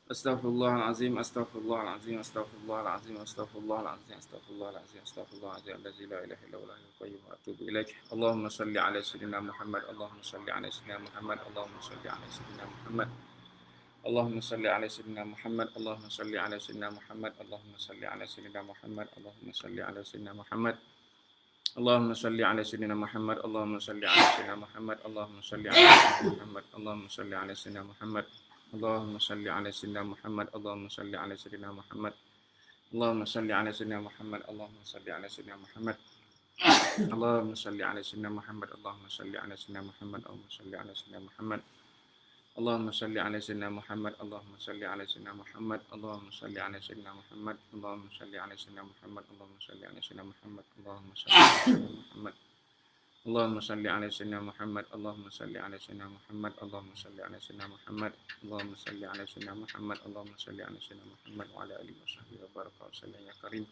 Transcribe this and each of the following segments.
Astaghfirullahalazim, astaghfirullahalazim, astaghfirullahalazim, astaghfirullahalazim, astaghfirullahalazim, astaghfirullahalazim, allazi la ilaha illa huwal hayyul qayyum wa atubu ilaik. Allahumma salli ala sayyidina Muhammad, Allahumma salli ala sayyidina Muhammad, Allahumma salli ala sayyidina Muhammad. Allahumma salli ala sayyidina Muhammad, Allahumma salli ala sayyidina Muhammad, Allahumma salli ala sayyidina Muhammad, Allahumma salli ala sayyidina Muhammad. Allahumma salli ala sayyidina Muhammad, Allahumma salli ala sayyidina Muhammad, Allahumma salli ala sayyidina Muhammad, Allahumma salli ala sayyidina Muhammad. Allahumma salli ala sayyidina Muhammad, Allahumma salli ala sayyidina Muhammad. Allahumma salli ala sayyidina Muhammad, Allahumma salli ala sayyidina Muhammad. Allahumma salli ala sayyidina Muhammad, Allahumma salli ala sayyidina Muhammad, Allahumma salli ala sayyidina Muhammad. Allahumma salli ala sayyidina Muhammad, Allahumma salli ala sayyidina Muhammad, Allahumma salli ala sayyidina Muhammad, Allahumma salli ala sayyidina Muhammad, Allahumma salli ala sayyidina Muhammad, Allahumma salli ala sayyidina Muhammad. Allahumma salli ala sayyidina Muhammad, Allahumma salli ala sayyidina Muhammad, Allahumma salli ala sayyidina Muhammad, Allahumma salli ala sayyidina Muhammad, Allahumma salli ala sayyidina Muhammad wa ala alihi washabbihi wa baraka wa sallam ya karim.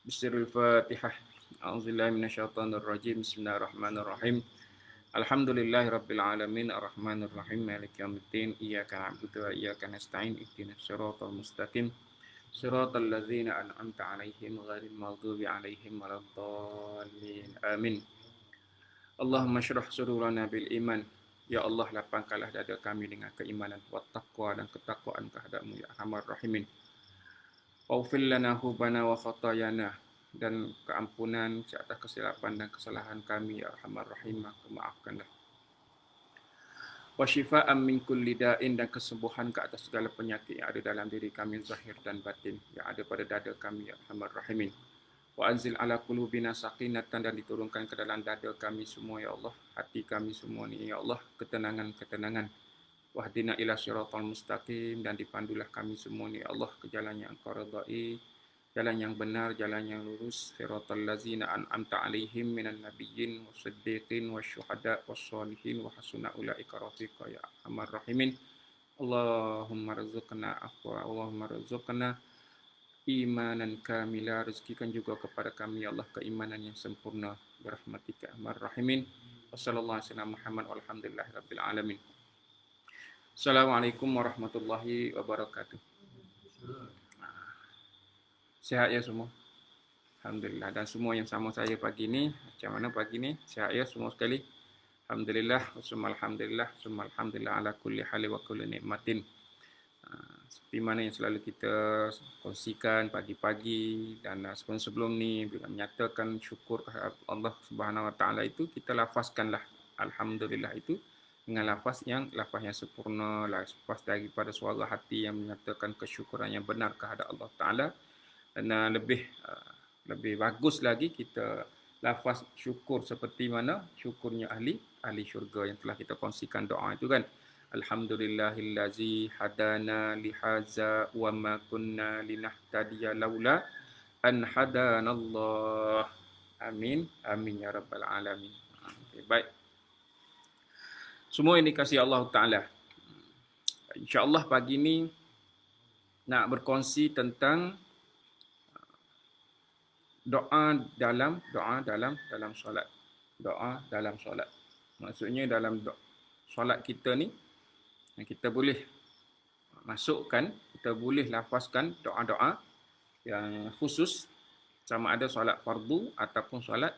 Bismillahil Fatihah. A'udzubillahi minasyaitonir rajim. Bismillahirrahmanirrahim. Alhamdulillahi rabbil alamin, arrahmanir rahim, maliki yaumiddin, iyyaka na'budu wa iyyaka nasta'in, ihdinas siratal mustaqim, siratal ladzina an'amta 'alaihim ghairil maghdubi 'alaihim waladdallin. Amin. Allahumma syrah sudurana bil iman. Ya Allah, lapangkanlah dada kami dengan keimanan, wa taqwa dan ketakwaan kehadap-Mu ya Arhamar Rahimin. Waghfir lana hubana wa khatayana, dan keampunan atas kesilapan dan kesalahan kami ya Arhamar Rahim, maka maafkanlah. Wa syifaan min kulli da'in, dan kesembuhan ke atas segala penyakit yang ada dalam diri kami zahir dan batin, yang ada pada dada kami ya Arhamar Rahimin. Wa anzil ala qulubina sakinatan, dan diturunkan ke dalam dada kami semua ya Allah, hati kami semua ni ya Allah, ketenangan-ketenangan. Wahdina ila siratal mustaqim, dan dipandulah kami semua ni ya Allah ke jalan yang Engkau redai, jalan yang benar, jalan yang lurus. Siratal ladzina an'amta 'alaihim minan nabiyyin wasiddiqin wasyuhada wassalihin wa hasuna ulaika rafiqa ya arhamar rahimin. Allahumma rzuqna afwa, Allahumma rzuqna imanan kamila, rezekikan juga kepada kami ya Allah keimanan yang sempurna birahmatika arhamar rahimin. Wassallallahu alaihi wasallam Muhammad walhamdulillahirabbil alamin. Assalamualaikum warahmatullahi wabarakatuh. Sihat ya semua? Alhamdulillah. Dan semua yang sama saya pagi ni, macam mana pagi ni? Sihat ya semua sekali? Alhamdulillah, summa alhamdulillah, summa alhamdulillah ala kulli hali wa kulli nikmatin. Seperti mana yang selalu kita kongsikan pagi-pagi dan sebelum ni, bila menyatakan syukur kepada Allah Subhanahu Wa Taala itu, kita lafazkanlah alhamdulillah itu dengan lafaz yang sempurna, lafaz daripada suara hati yang menyatakan kesyukuran yang benar kepada Allah Taala. Dan lebih bagus lagi kita lafaz syukur seperti mana syukurnya ahli syurga yang telah kita kongsikan doa itu kan. Alhamdulillahillazi hadana lihaza wa ma kunna linahtadiya laula an hadanallah. Amin. Amin ya rabbal alamin. Okay, baik. Semua ini kasih Allah Ta'ala. InsyaAllah pagi ini nak berkongsi tentang doa dalam solat. Doa dalam solat. Maksudnya dalam solat kita ni, kita boleh masukkan, kita boleh lafazkan doa-doa yang khusus, sama ada solat fardu ataupun solat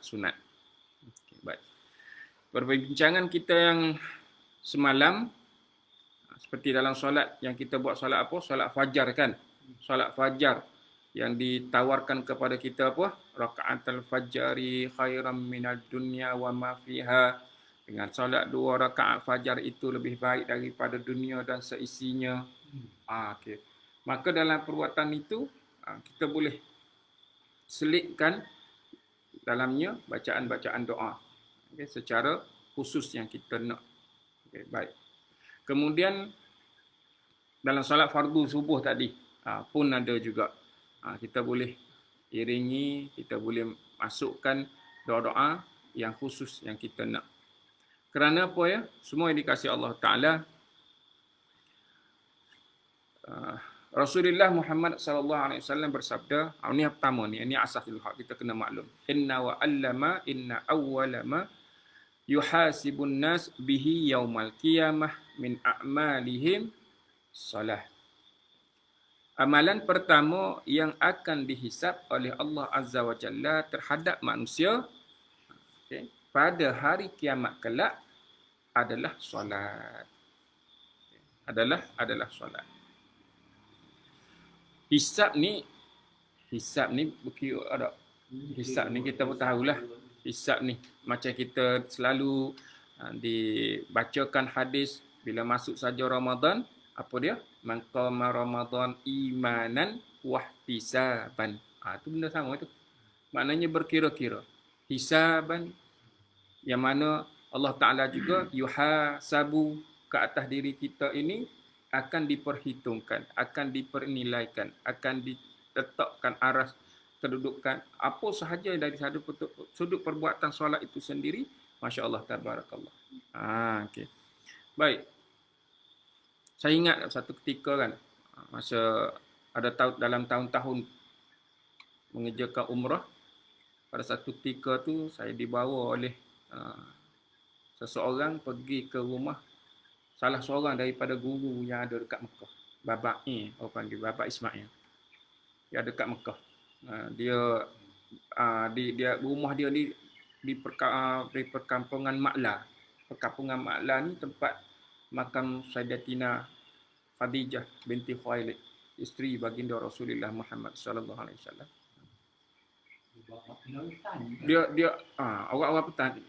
sunat. Okay, baik. Perbincangan kita yang semalam, seperti dalam solat yang kita buat solat apa? Solat fajar kan? Solat fajar yang ditawarkan kepada kita apa? Raka'atul fajri khairam minad dunya wa ma fiha. Dengan solat 2 rakaat fajar itu lebih baik daripada dunia dan seisinya. Okay. Maka dalam perbuatan itu, kita boleh selitkan dalamnya bacaan-bacaan doa. Okay, secara khusus yang kita nak. Okay, baik. Kemudian dalam solat fardu subuh tadi pun ada juga. Kita boleh iringi, kita boleh masukkan doa-doa yang khusus yang kita nak. Kerana apa ya? Semua yang dikasihi Allah Ta'ala. Rasulullah Muhammad SAW bersabda, ini yang pertama ni, ini asasul haq, kita kena maklum. Inna wa allama inna awwala ma yuhasibun nas bihi yaumal qiyamah min a'malihim salah. Amalan pertama yang akan dihisap oleh Allah Azza wa Jalla terhadap manusia, okay, pada hari kiamat kelak adalah solat. Adalah solat. Hisap ni berkira ada. Hisap ni kita pun tahulah. Hisap ni macam kita selalu dibacakan hadis bila masuk saja Ramadan, apa dia? Man qama Ramadan imanan wahtisaban. Tu benda sama tu. Maknanya berkira-kira. Hisaban yang mana Allah Ta'ala juga yuhasabu ke atas diri kita ini akan diperhitungkan, akan dipernilaikan, akan diletakkan aras kedudukan apa sahaja dari sudut perbuatan solat itu sendiri. Masya Allah, tabarakallah. Okay. Baik. Saya ingat satu ketika kan, masa ada dalam tahun-tahun mengerjakan umrah, pada satu ketika tu saya dibawa oleh seseorang pergi ke rumah salah seorang daripada guru yang ada dekat Mekah. Babak orang panggil Babak Ismail. Dia ada dekat Mekah. Dia rumah dia di perkampungan Ma'la. Perkampungan Ma'la ni tempat makam Sayyidatina Khadijah binti Khuwailid, isteri baginda Rasulullah Muhammad sallallahu alaihi wasallam. Dia orang-orang petani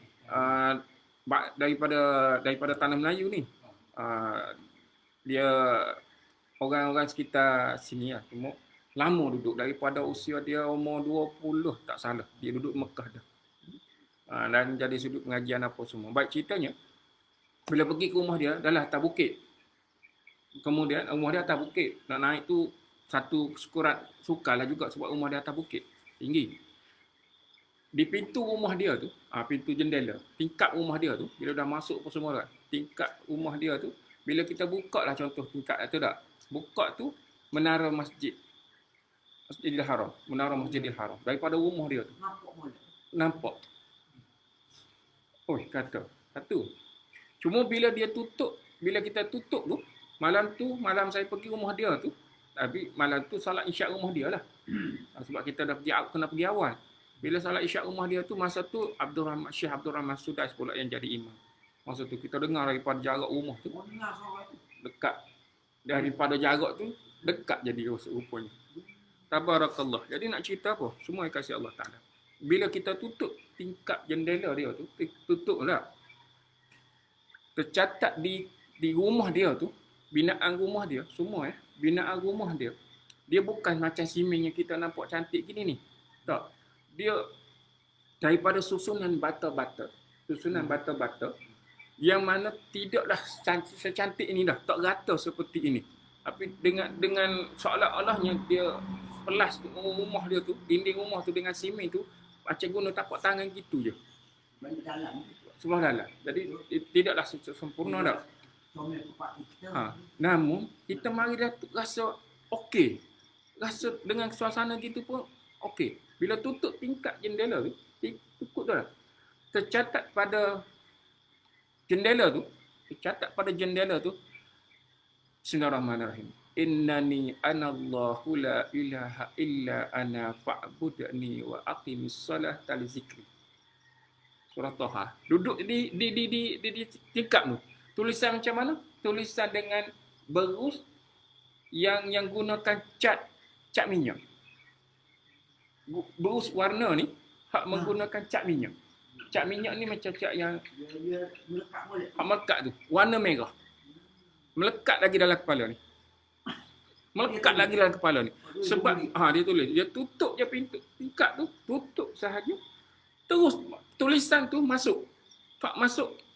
daripada tanah Melayu ni. Dia orang-orang sekitar sini lah. Cuma lama duduk daripada usia dia umur 20 tak salah. Dia duduk Mekah dah. Dan jadi sudut pengajian apa semua. Baik, ceritanya bila pergi ke rumah dia dah lah atas bukit. Kemudian rumah dia atas bukit. Nak naik tu satu sukarlah juga sebab rumah dia atas bukit. Tinggi. Di pintu rumah dia tu, pintu jendela, tingkap rumah dia tu, bila dah masuk apa semua kan, tingkap rumah dia tu, bila kita buka lah contoh tingkap tu tak, buka tu menara Masjidil Haram, menara Masjidil Haram, daripada rumah dia tu. Nampak. Kata. Satu. Cuma bila kita tutup tu, malam saya pergi rumah dia tu, tapi malam tu salat isyak rumah dia lah. Sebab kita dah kena pergi awal. Bila salat isyak rumah dia tu, masa tu Syekh Abdul Rahman Sudais pula yang jadi imam. Masa tu kita dengar daripada jarak rumah tu dekat. Daripada jarak tu dekat jadi rupanya. Tabarakallah. Jadi nak cerita apa? Semua kasih Allah Ta'ala. Bila kita tutup tingkap jendela dia tu, tutup lah. Tercatat di rumah dia tu, binaan rumah dia, semua binaan rumah dia. Dia bukan macam simeng yang kita nampak cantik gini ni. Tak. Dia daripada susunan bata-bata. Susunan bata-bata yang mana tidaklah secantik ini dah. Tak rata seperti ini. Tapi dengan seolah-olahnya dia pelas rumah dia tu, dinding rumah tu dengan simeng tu, macam guna tapak tangan gitu je. Semua dalam. Jadi tidaklah sempurna dah. Namun kita mari dah rasa okey. Rasa dengan suasana gitu pun okey. Bila tutup tingkap jendela tu, cukup dah. Tercatat pada jendela tu, Bismillahirrahmanirrahim. Innani anallahu la ilaha illa ana fa'budni wa aqimis salata li zikri. Surah Taha. Duduk di tingkap tu. Tulisan macam mana? Tulisan dengan berus yang gunakan cat minyak. Berus warna ni menggunakan cat minyak. Cat minyak ni macam cat yang melekat tu, warna merah. Melekat lagi dalam kepala ni. Sebab dia tulis, dia tutup je pintu tingkap tu, tutup sahaja. Terus tulisan tu masuk.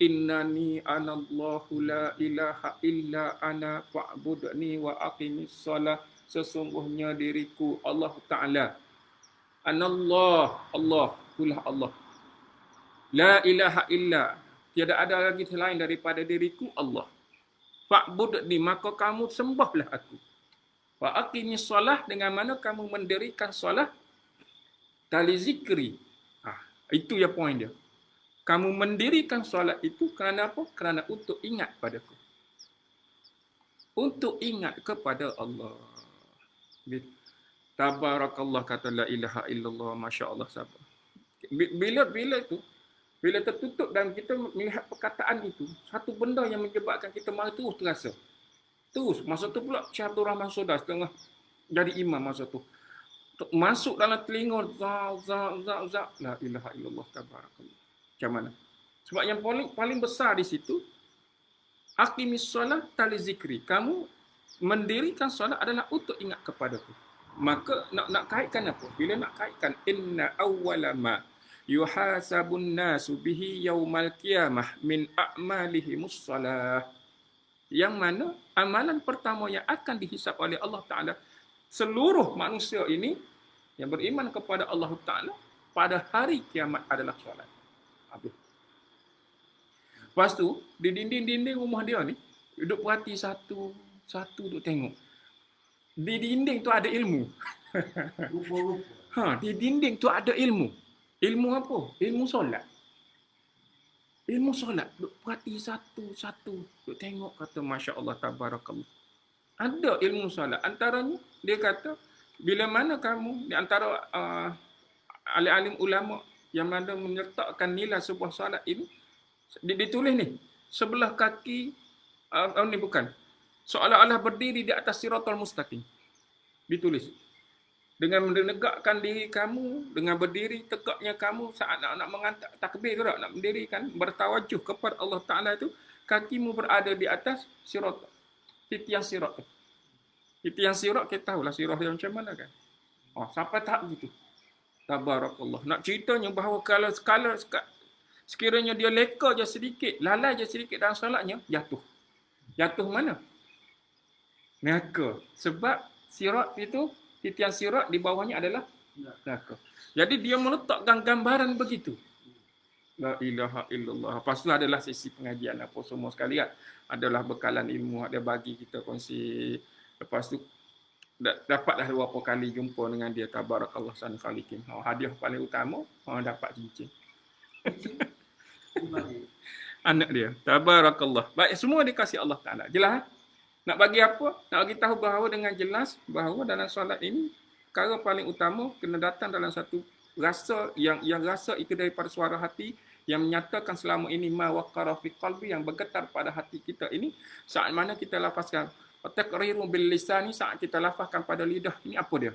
Innani anallahu la ilaha illa ana fa'budni wa aqimis shalah. Sesungguhnya diriku Allah Ta'ala. Anallah, itulah Allah. La ilaha illa, tiada ada lagi selain daripada diriku Allah. Fa'budni, maka kamu sembahlah aku. Wa aqimis shalah, dengan mana kamu mendirikan solat. Tali zikri. Itu ya poin dia. Kamu mendirikan solat itu kerana apa? Kerana untuk ingat padaku. Untuk ingat kepada Allah. Gitu. Tabarakallah, kata la ilaha illallah, masya-Allah, sabar. Bila tertutup dan kita melihat perkataan itu, satu benda yang menyebabkan kita malu terus terasa. Terus masa tu pula Syekh Abdul Rahman Sodar setengah jadi imam masa tu. Masuk dalam telinga za la ilaha illallah tabarakallah. Macam mana? Sebab yang paling besar di situ, aqimis solat tali zikri. Kamu mendirikan solat adalah untuk ingat kepadaku. Maka nak kaitkan apa? Bila nak kaitkan inna awwala ma yuhasabun nasu bihi yaumal qiyamah min a'malihimus salah. Yang mana amalan pertama yang akan dihisap oleh Allah Ta'ala seluruh manusia ini yang beriman kepada Allah Ta'ala pada hari kiamat adalah solat. Habis. Lepas tu, di dinding-dinding rumah dia ni, duduk perhati satu duduk tengok. Di dinding tu ada ilmu. Di dinding tu ada ilmu. Ilmu apa? Ilmu solat. Ilmu solat. Duduk perhati satu-satu. Duduk tengok, kata Masya Allah, tabarakallah. Ada ilmu solat. Antaranya, dia kata, bila mana kamu, di antara alim-alim ulama yang mana menyertakan nilai sebuah solat ini, ditulis ni, sebelah kaki, ni bukan, seolah-olah berdiri di atas siratal mustaqim. Ditulis. Dengan menegakkan diri kamu, dengan berdiri tegaknya kamu saat nak mengantar takbir tu tak, nak mendirikan, bertawajuh kepada Allah Ta'ala itu, kakimu berada di atas sirat. Titian sirat tu. Titian sirat kita tahulah sirat dia macam mana kan. Sampai tahap gitu. Tabarakallah. Nak ceritanya bahawa kalau sekiranya dia leka je sedikit, lalai je sedikit dalam solatnya, jatuh. Jatuh mana? Neraka. Sebab sirat itu, titian sirat di bawahnya adalah neraka. Jadi dia meletakkan gambaran begitu. La ilaha illallah. Lepas tu adalah sesi pengajian apa semua sekalian. Adalah bekalan ilmu, ada bagi kita kongsi. Lepas tu dapatlah beberapa kali jumpa dengan dia, tabarakallah san khaliqin. Hadiah paling utama, dapat cincin. Anak dia, tabarakallah. Baik, semua dikasih Allah Taala. Jelas? Nak bagi apa? Nak bagi tahu bahawa dengan jelas bahawa dalam solat ini perkara paling utama kena datang dalam satu rasa yang rasa itu daripada suara hati yang menyatakan selama ini ma waqara fi qalbi, yang bergetar pada hati kita ini saat mana kita lafazkan taqriru bil lisani, saat kita lafazkan pada lidah ini apa dia?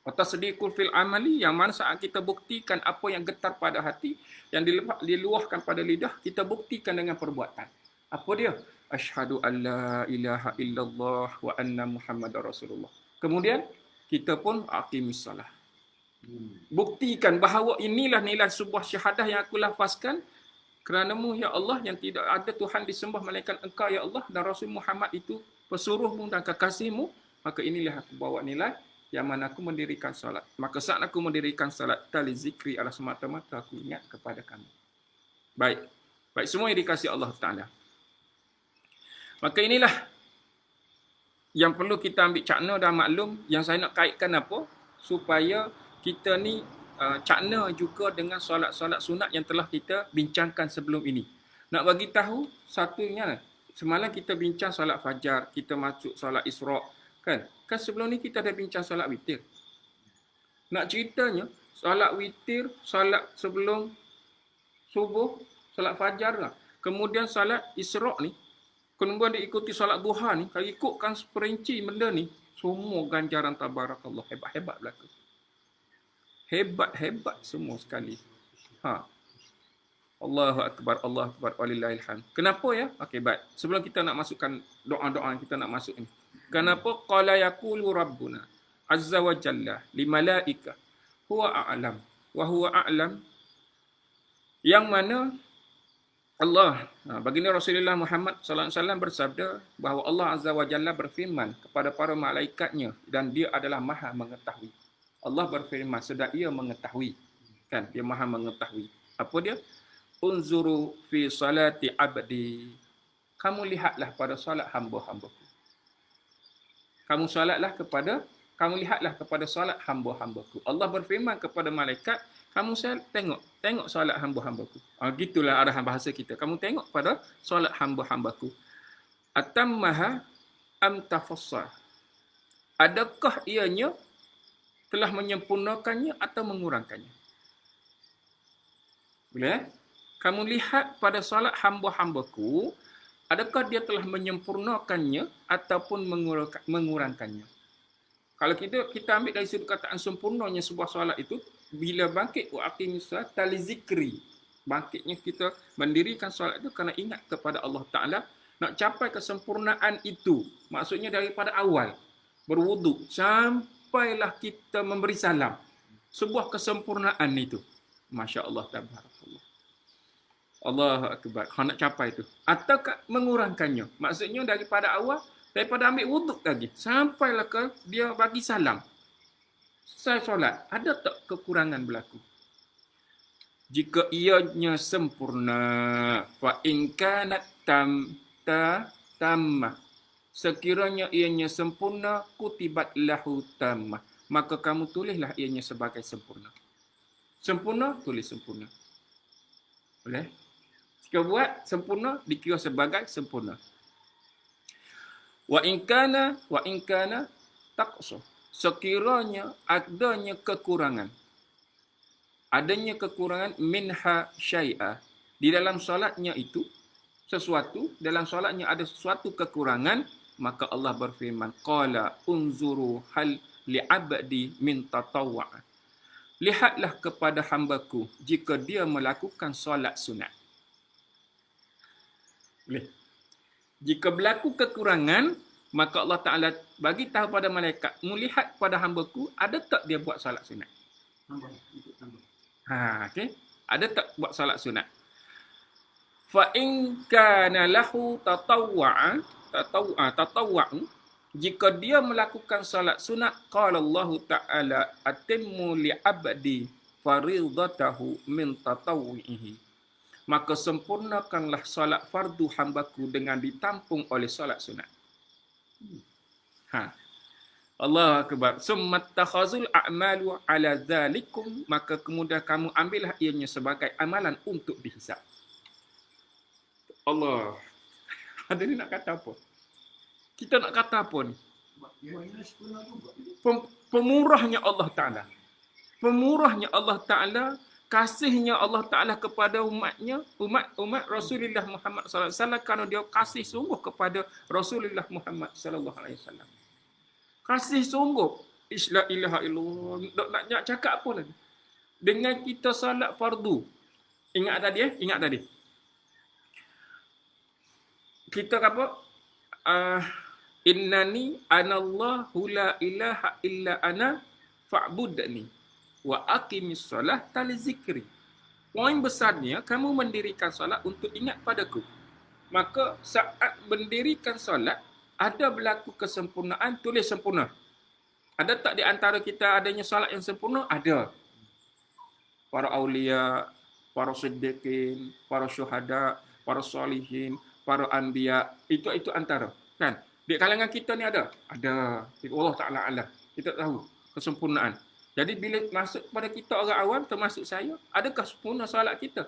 Tasdiqul fil amali, yang mana saat kita buktikan apa yang getar pada hati, yang diluahkan pada lidah, kita buktikan dengan perbuatan. Apa dia? Asyhadu an la ilaha illallah wa anna Muhammadar Rasulullah. Kemudian kita pun aqimis salah. Buktikan bahawa inilah nilai sebuah syahadah yang aku lafazkan kerana-Mu ya Allah, yang tidak ada Tuhan disembah melainkan Engkau ya Allah, dan Rasul Muhammad itu pesuruh-Mu dan kekasih-Mu, maka inilah aku bawa nilai yang mana aku mendirikan salat. Maka saat aku mendirikan salat, tali zikri adalah semata-mata aku ingat kepada kamu. Baik, semua yang dikasihi Allah Ta'ala. Maka inilah yang perlu kita ambil cakna dan maklum, yang saya nak kaitkan apa, supaya kita ni cakna juga dengan solat-solat sunat yang telah kita bincangkan sebelum ini. Nak bagi tahu satunya, semalam kita bincang solat fajar, kita masuk solat Isra', kan sebelum ni kita dah bincang solat witir. Nak ceritanya solat witir, solat sebelum subuh, solat fajar lah. Kemudian solat Isra' ni, kemudian diikuti solat duha ni, kalau ikutkan perinci benda ni, semua ganjaran tabarakallah, hebat-hebat belaka. Hebat semua sekali. Allahu akbar, walillahil hamd. Kenapa ya? Okey, baik. Sebelum kita nak masukkan doa-doa yang kita nak masuk ni. Kenapa qala yaqulu rabbuna azza wa jalla li malaika huwa a'lam wa huwa a'lam, yang mana Allah, baginda Rasulullah Muhammad sallallahu alaihi wasallam bersabda bahawa Allah azza wa jalla berfirman kepada para malaikatnya, dan dia adalah Maha mengetahui. Allah berfirman sedang ia mengetahui, kan, dia Maha mengetahui. Apa dia? Unzuru fi salati abdi, kamu lihatlah pada solat hamba-hambaku. Kamu lihatlah kepada solat hamba-hambaku. Allah berfirman kepada malaikat, kamu tengok solat hamba-hambaku. Gitulah arahan bahasa kita. Kamu tengok pada solat hamba-hambaku. Atammaha am tafassar. adakah ianya telah menyempurnakannya atau mengurangkannya? Boleh? Kamu lihat pada solat hamba-hambaku, adakah dia telah menyempurnakannya ataupun mengurangkannya? Kalau kita ambil dari sudut kataan sempurnanya sebuah solat itu, bila bangkit wa aqimis solat tali zikri. Bangkitnya kita mendirikan solat itu kerana ingat kepada Allah Ta'ala, nak capai kesempurnaan itu. Maksudnya daripada awal, berwuduk, sampailah kita memberi salam. Sebuah kesempurnaan itu. Masya Allah, tabarakallah. Allahu Akbar. Kau nak capai itu. Atau mengurangkannya. Maksudnya daripada awal, daripada ambil wuduk lagi, sampailah ke dia bagi salam. Selesai solat, ada tak kekurangan berlaku? Jika ianya sempurna, fa in kanat tammah. Sekiranya ianya sempurna, kutibat lahu tammah. Maka kamu tulislah ianya sebagai sempurna. Sempurna, tulis sempurna. Boleh? Jika buat sempurna, dikira sebagai sempurna. Wa in kana taqsa. Sekiranya adanya kekurangan. Adanya kekurangan minha syai'ah. Di dalam solatnya itu, dalam solatnya ada sesuatu kekurangan, maka Allah berfirman, qala unzuru hal li'abdi min tatawwa'. Lihatlah kepada hambaku jika dia melakukan solat sunat. Boleh. Jika berlaku kekurangan, maka Allah Ta'ala bagi tahu pada malaikat, melihat pada hambaku, ada tak dia buat solat sunat? Okay. Ada tak buat solat sunat? Fa in kana lahu tatawwa'an, jika dia melakukan salat sunat, qala Allah Ta'ala atimmu li'abdi faridatahu min tatawwihi. Maka sempurnakanlah salat fardu hambaku dengan ditampung oleh salat sunat. Allah Akbar. Summa takhazul a'malu ala dhalikum. Maka kemudian kamu ambillah ianya sebagai amalan untuk dihisab. Allah. Ada ni nak kata apa? Kita nak kata apa ni? Pemurahnya Allah Ta'ala. Pemurahnya Allah Ta'ala, kasihnya Allah Ta'ala kepada umatnya, umat Rasulullah Muhammad SAW, kerana dia kasih sungguh kepada Rasulullah Muhammad SAW. Kasih sungguh. La ilaha illallah. Nak cakap apa lagi? Dengan kita salat fardu. Ingat tadi. Kita apa? Innani anallahu la ilaha illa ana fa'budni wa aqimis solah tali zikri. Poin besarnya, kamu mendirikan solat untuk ingat padaku. Maka saat mendirikan solat, ada berlaku kesempurnaan, tulis sempurna. Ada tak di antara kita adanya solat yang sempurna? Ada. Para awliya, para siddiqin, para syuhada, para salihin, para anbiya, itu antara. Kan? Di kalangan kita ni ada. Allah Ta'ala alam. Kita tahu kesempurnaan. Jadi bila masuk kepada kita orang awam, termasuk saya, adakah sempurna solat kita?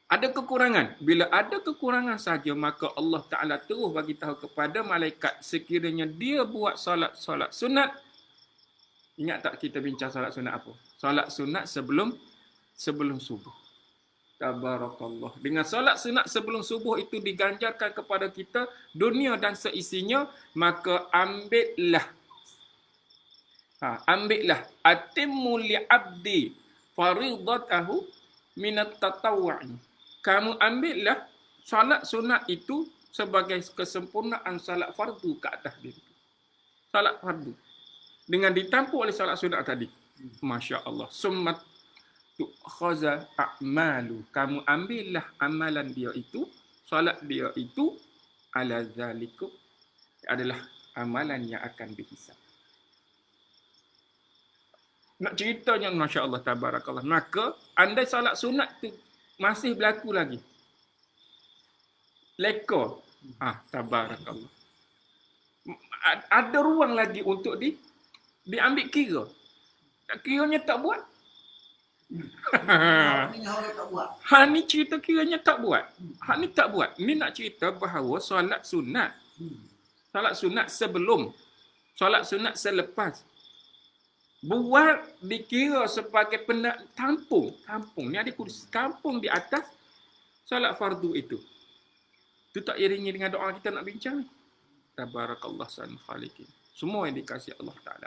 Ada kekurangan. Bila ada kekurangan saja, maka Allah Ta'ala terus bagi tahu kepada malaikat, sekiranya dia buat solat sunat. Ingat tak kita bincang solat sunat apa? Solat sunat sebelum subuh. Tabarakallah. Dengan solat sunat sebelum subuh itu diganjarkan kepada kita dunia dan seisinya, maka ambillah atimmu li'abdi faridatahu minat tatawwa'i. Kamu ambillah solat sunat itu sebagai kesempurnaan solat fardu ke atas diri. Solat fardu dengan ditampung oleh solat sunat tadi. Masya Allah. Summat tu'khaza a'malu. Kamu ambillah amalan dia itu, solat dia itu, ala zalikum, adalah amalan yang akan dihisab. Nak ceritanya, Masya Allah, tabarakallah. Maka, andai solat sunat tu masih berlaku lagi, leka, tabarakallah, ada ruang lagi untuk diambil kira. Kiranya tak buat. Ni cerita kiranya tak buat. Ni tak buat. Ni nak cerita bahawa solat sunat Solat sunat sebelum. Solat sunat selepas. Buat dikira sebagai tampung. Tampung. Ni ada kursi tampung di atas solat fardu itu. Itu tak iringi dengan doa kita nak bincang ni. Tabarakallah san khaliqin. Semua yang dikasihi Allah Ta'ala.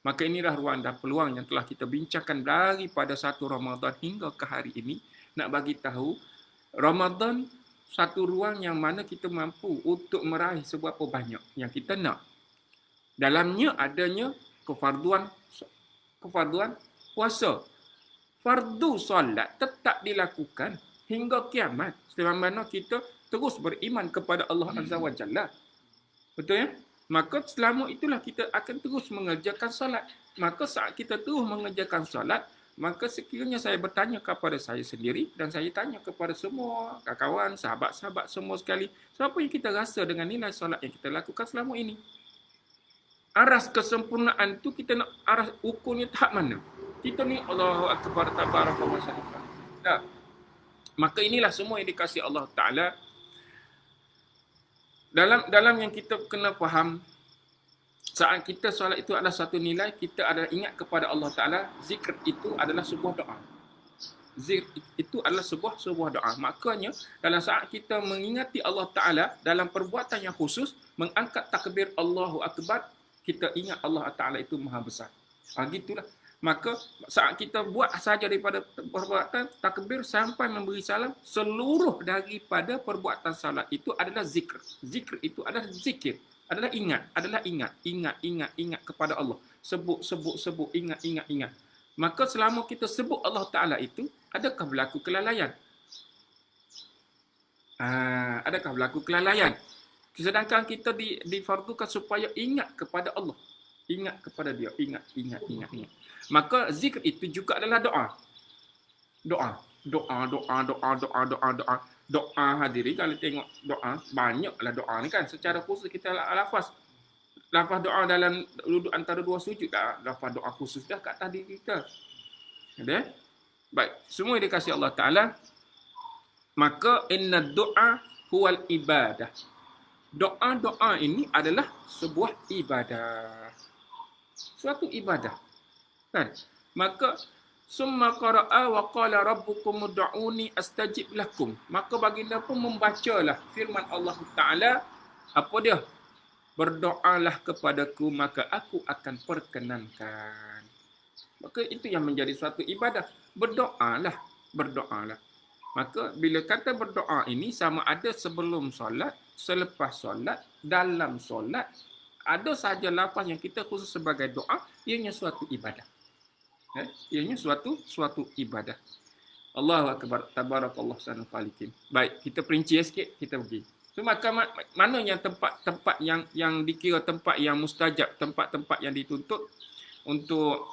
Maka inilah ruang dan peluang yang telah kita bincangkan daripada 1 Ramadan hingga ke hari ini. Nak bagi tahu, Ramadan satu ruang yang mana kita mampu untuk meraih seberapa banyak yang kita nak. Dalamnya adanya kefarduan puasa. Fardu solat tetap dilakukan hingga kiamat. Selama mana kita terus beriman kepada Allah Azza wa Jalla. Betul ya? Maka selama itulah kita akan terus mengerjakan solat. Maka saat kita terus mengerjakan solat, maka sekiranya saya bertanya kepada saya sendiri dan saya tanya kepada semua kawan, sahabat-sahabat semua sekali, siapa yang kita rasa dengan nilai solat yang kita lakukan selama ini? Aras kesempurnaan tu kita nak aras ukurnya tahap mana? Kita ni Allahu Akbar tabarakallah sallallahu. Nah, maka inilah semua yang dikasihi Allah Ta'ala. Dalam yang kita kena faham, saat kita solat itu adalah satu nilai, kita adalah ingat kepada Allah Ta'ala. Zikr itu adalah sebuah doa. Zikr itu adalah sebuah doa. Makanya dalam saat kita mengingati Allah Ta'ala dalam perbuatan yang khusus, mengangkat takbir Allahu Akbar, kita ingat Allah Ta'ala itu maha besar. Gitulah. Maka saat kita buat saja daripada perbuatan takbir sampai memberi salam, seluruh daripada perbuatan salat itu adalah zikr. Zikr itu adalah zikir. Adalah ingat kepada Allah. Sebut, ingat. Maka selama kita sebut Allah Ta'ala itu, adakah berlaku kelalaian? Adakah berlaku kelalaian? Sedangkan kita difardukan supaya ingat kepada Allah. Ingat kepada dia. Ingat. Maka zikr itu juga adalah doa. Doa hadirin, kalau tengok doa, banyaklah doa ni kan. Secara khusus kita lafaz doa dalam antara dua sujud dah. Lafaz doa khusus dah kat tadi kita. Ada? Baik, semua yang dikasihi Allah Ta'ala. Maka inna doa huwal ibadah. Doa ini adalah sebuah ibadah. Suatu ibadah. Kan? Maka summa qara'a wa qala rabbukum ud'uni astajib lakum. Maka baginda pun membacalah firman Allah Ta'ala. Apa dia? Berdoalah kepadaku maka aku akan perkenankan. Maka itu yang menjadi suatu ibadah. Berdoalah. Maka bila kata berdoa ini sama ada sebelum solat, selepas solat, dalam solat, ada sahaja lafaz yang kita khusus sebagai doa, ianya suatu ibadah. Ianya suatu ibadah. Allahu Akbar, tabarakallah sanul khaliqin. Baik, kita perinci sikit, kita pergi. So, maka mana yang tempat yang dikira tempat yang mustajab, tempat-tempat yang dituntut untuk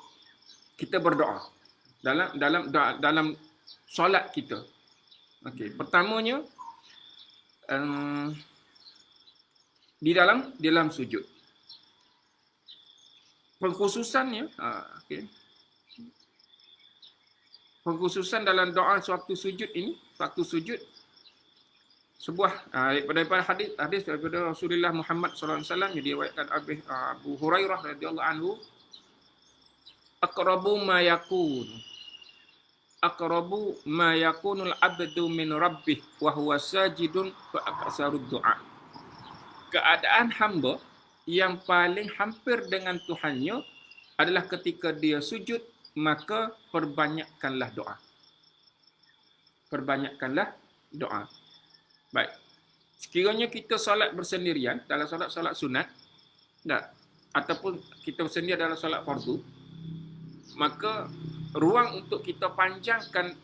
kita berdoa dalam solat kita. Okey, pertamanya di dalam sujud. Pengkhususannya, okey. Pengkhususan dalam doa suatu sujud ini, suatu sujud sebuah daripada hadis daripada Rasulullah Muhammad sallallahu alaihi wasallam yang diriwayatkan Abu Hurairah radhiyallahu anhu, aqrabu ma yakunul abdu min rabbih wa huwa sajidun fa aksarud du'a. Keadaan hamba yang paling hampir dengan Tuhannya adalah ketika dia sujud, maka perbanyakkanlah doa. Baik. Sekiranya kita solat bersendirian dalam solat sunat, ataupun kita bersendirian dalam solat fardu, maka ruang untuk kita panjangkan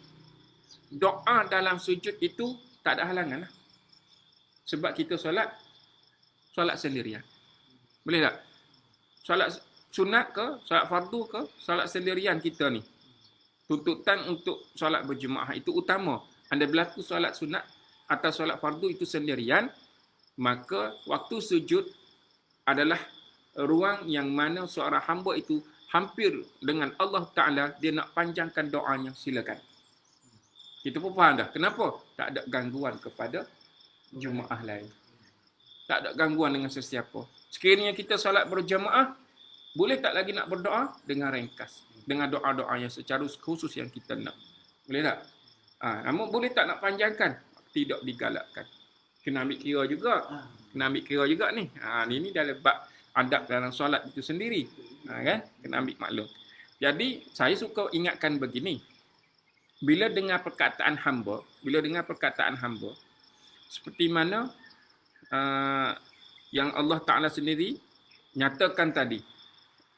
doa dalam sujud itu tak ada halangan. Sebab kita solat sendirian. Boleh tak? Solat sunat ke, solat fardu ke, solat sendirian kita ni. Tuntutan untuk solat berjemaah itu utama. Anda berlaku solat sunat atau solat fardu itu sendirian, maka waktu sujud adalah ruang yang mana seorang hamba itu hampir dengan Allah Ta'ala, dia nak panjangkan doanya, silakan. Kita pun faham dah. Kenapa? Tak ada gangguan kepada jemaah lain. Tak ada gangguan dengan sesiapa. Sekiranya kita solat berjamaah, boleh tak lagi nak berdoa dengan ringkas, dengan doa-doa yang secara khusus yang kita nak. Boleh tak? Namun boleh tak nak panjangkan? Tidak digalakkan. Kena ambil kira juga. Kena ambil kira juga ni. Ini dalam bab adab dalam solat itu sendiri. Kan? Kena ambil maklum. Jadi, saya suka ingatkan begini. Bila dengar perkataan hamba, seperti mana yang Allah Ta'ala sendiri nyatakan tadi,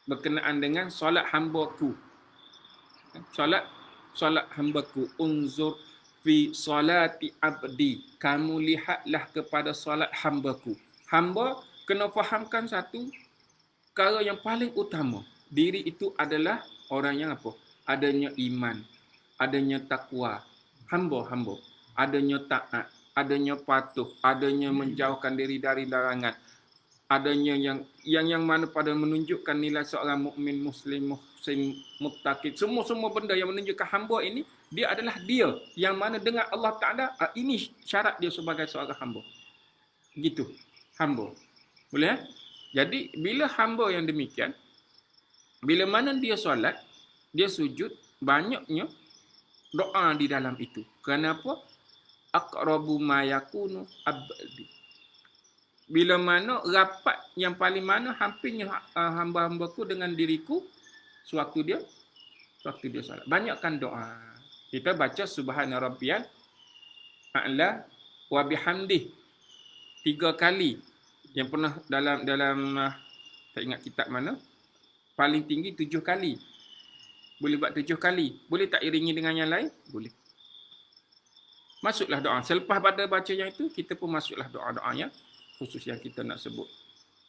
berkenaan dengan solat hambaku. Solat hambaku. Unzur fi solati abdi. Kamu lihatlah kepada solat hambaku. Hamba kena fahamkan satu perkara yang paling utama. Diri itu adalah orang yang apa? Adanya iman, adanya takwa. Hamba. Adanya taat, adanya patuh, adanya menjauhkan diri dari larangan. Adanya yang mana pada menunjukkan nilai seorang mukmin, muslim, muhsin, muttaqin. Semua benda yang menunjukkan hamba ini, dia adalah dia. Yang mana dengan Allah Ta'ala, ini syarat dia sebagai seorang hamba. Gitu. Hamba. Boleh? Jadi, bila hamba yang demikian, bila mana dia solat, dia sujud, banyaknya doa di dalam itu. Kenapa? Aqrabu ma yakunu abdi. Bila mana rapat yang paling mana hampirnya hamba-hambaku dengan diriku sewaktu dia solat. Banyakkan doa. Kita baca subhana rabbiyal a'la wa bihamdih 3 kali. Yang pernah dalam tak ingat kitab mana, paling tinggi 7 kali. Boleh buat 7 kali. Boleh tak iringi dengan yang lain? Boleh. Masuklah doa. Selepas pada baca yang itu, kita pun masuklah doa-doa yang khusus yang kita nak sebut.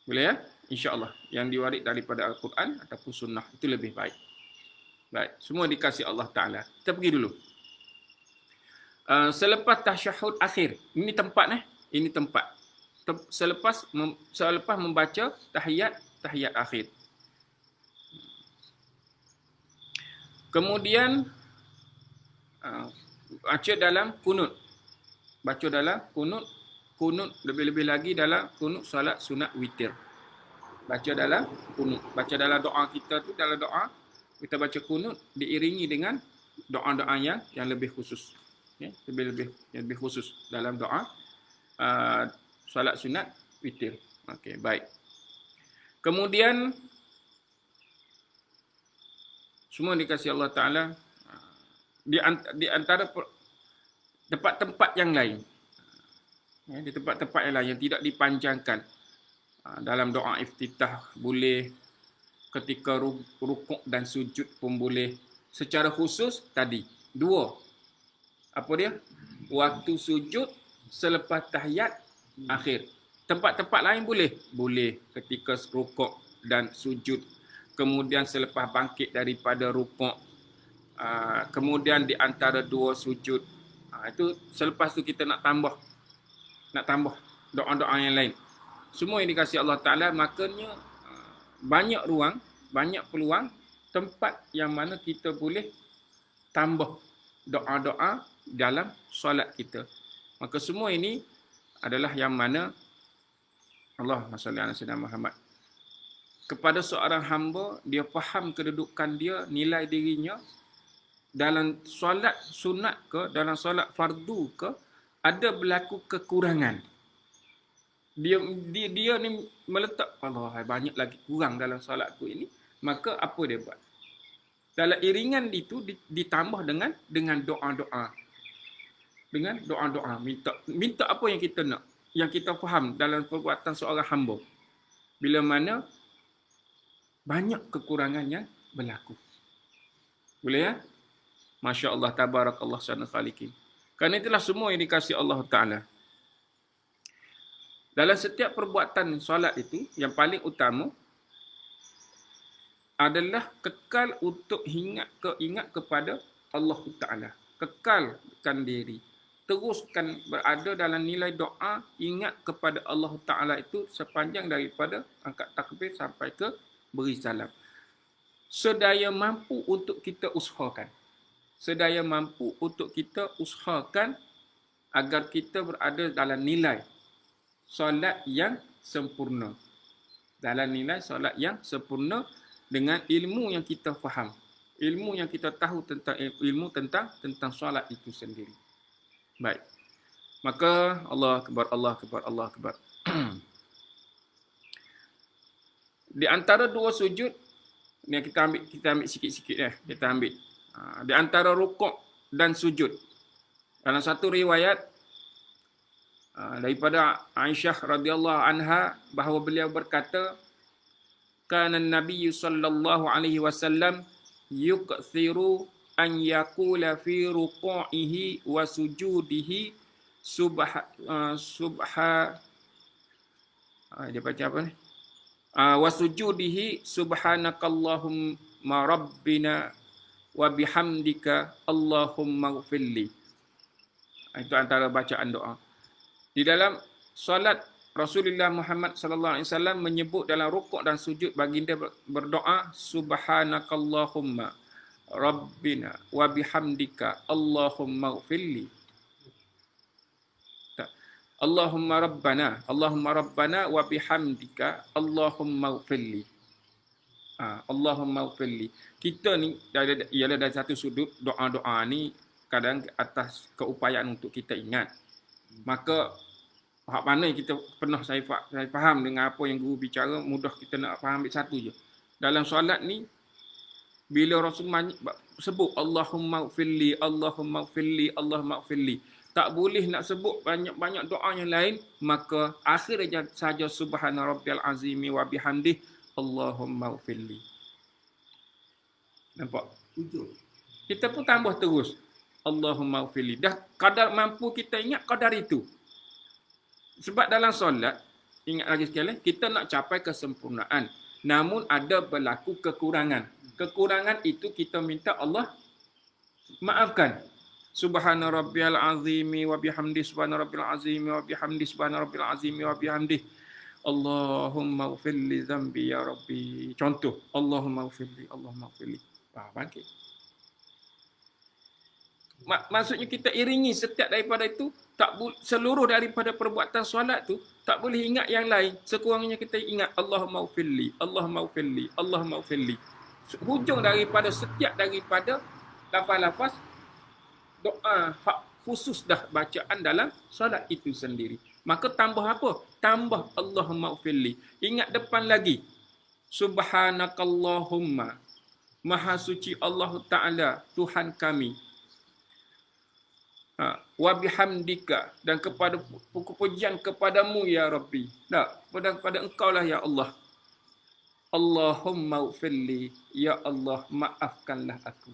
Boleh ya? InsyaAllah. Yang diwaris daripada Al-Quran ataupun sunnah. Itu lebih baik. Baik. Semua dikasih Allah Ta'ala. Kita pergi dulu. Selepas tasyahud akhir. Ini tempat. Ini tempat. Selepas membaca tahiyat akhir. Kemudian baca dalam kunut. Kunut lebih-lebih lagi dalam kunut salat sunat witir. Baca dalam kunut. Baca dalam doa kita tu, dalam doa kita baca kunut diiringi dengan doa-doa yang lebih khusus. Ya, lebih khusus dalam doa salat sunat witir. Okey, baik. Kemudian semua dikasih Allah Ta'ala di antara tempat-tempat yang lain. Di tempat-tempat yang lain yang tidak dipanjangkan. Dalam doa iftitah boleh, ketika rukuk dan sujud pun boleh. Secara khusus tadi, 2. Apa dia? Waktu sujud selepas tahiyat akhir. Tempat-tempat lain boleh? Boleh. Ketika rukuk dan sujud. Kemudian selepas bangkit daripada rukuk. Kemudian di antara 2 sujud. Itu selepas tu kita nak tambah doa-doa yang lain. Semua yang dikasih Allah Ta'ala, makanya banyak ruang, banyak peluang, tempat yang mana kita boleh tambah doa-doa dalam solat kita. Maka semua ini adalah yang mana Allahumma salli ala sayyidina Muhammad. Kepada seorang hamba, dia faham kedudukan dia, nilai dirinya, dalam solat sunat ke, dalam solat fardu ke, ada berlaku kekurangan. Dia ni meletak, Allah, banyak lagi kurang dalam solatku ini. Maka apa dia buat? Dalam iringan itu ditambah dengan doa-doa. Dengan doa-doa. Minta apa yang kita nak. Yang kita faham dalam perbuatan seorang hamba. Bila mana banyak kekurangan yang berlaku. Boleh ya? Masya Allah, tabarakallah sana khaliqin. Kerana itulah semua yang dikasih Allah Ta'ala. Dalam setiap perbuatan solat itu, yang paling utama adalah kekal untuk ingat kepada Allah Ta'ala. Kekalkan diri. Teruskan berada dalam nilai doa, ingat kepada Allah Ta'ala itu sepanjang daripada angkat takbir sampai ke beri salam. Sedaya mampu untuk kita usahakan. Sedaya mampu untuk kita usahakan agar kita berada dalam nilai solat yang sempurna. Dalam nilai solat yang sempurna dengan ilmu yang kita faham. Ilmu yang kita tahu tentang ilmu tentang solat itu sendiri. Baik. Maka Allah Akbar, Allah Akbar, Allah Akbar. Di antara dua sujud ni kita ambil sikit-sikit kita ambil. Di antara rukuk dan sujud. Dalam satu riwayat daripada Aisyah radhiyallahu anha bahawa beliau berkata, kana Nabi sallallahu alaihi wasallam yukthiru an yaqula fi ruku'ihi wa sujudihi dia baca apa ni? Wa sujudihi subhanakallahumma rabbina wa bihamdika Allahumma ghfirli. Itu antara bacaan doa. Di dalam solat Rasulullah Muhammad sallallahu alaihi wasallam menyebut dalam rukuk dan sujud baginda berdoa subhanakallahumma rabbina wa bihamdika Allahumma ghfirli. Allahumma rabbana wa bihamdika Allahumma ghfirli. Allahumma ghfirli. Kita ni ialah dari satu sudut doa-doa ni kadang atas keupayaan untuk kita ingat. Maka hak mana kita pernah saya faham dengan apa yang guru bicara, mudah kita nak faham ambil satu je. Dalam solat ni bila Rasul sebut Allahumma ghfirli, Allahumma ghfirli, Allahumma ghfirli, tak boleh nak sebut banyak-banyak doa yang lain, maka akhir saja subhana rabbiyal azimi wa bihamdih Allahumma ghfirli. Nampak? Kita pun tambah terus Allahumma ghfirli. Dah kadar mampu kita ingat kadar itu. Sebab dalam solat, ingat lagi sekali, kita nak capai kesempurnaan. Namun ada berlaku kekurangan. Kekurangan itu kita minta Allah maafkan. Subhana rabbiyal azimi wa bihamdi subhana rabbil azimi wa bihamdi subhana rabbil azimi wa bihamdi Allahumma ghfirli dzambi ya rabbi. Contoh, Allahumma ghfirli, Allahumma ghfirli. Bangkit. Maksudnya kita iringi setiap daripada itu, seluruh daripada perbuatan solat tu tak boleh ingat yang lain. Sekurangnya kita ingat Allahumma ghfirli, Allahumma ghfirli, Allahumma ghfirli. Hujung daripada setiap daripada lafaz-lafaz doa hak khusus dah bacaan dalam solat itu sendiri. Maka tambah apa? Tambah Allahumma ghfirli. Ingat depan lagi. Subhanakallahumma. Maha suci Allah Ta'ala, Tuhan kami. Wa bihamdika, dan kepada pujian kepadamu ya Rabbi. Pada engkau lah ya Allah. Allahumma ghfirli, ya Allah maafkanlah aku.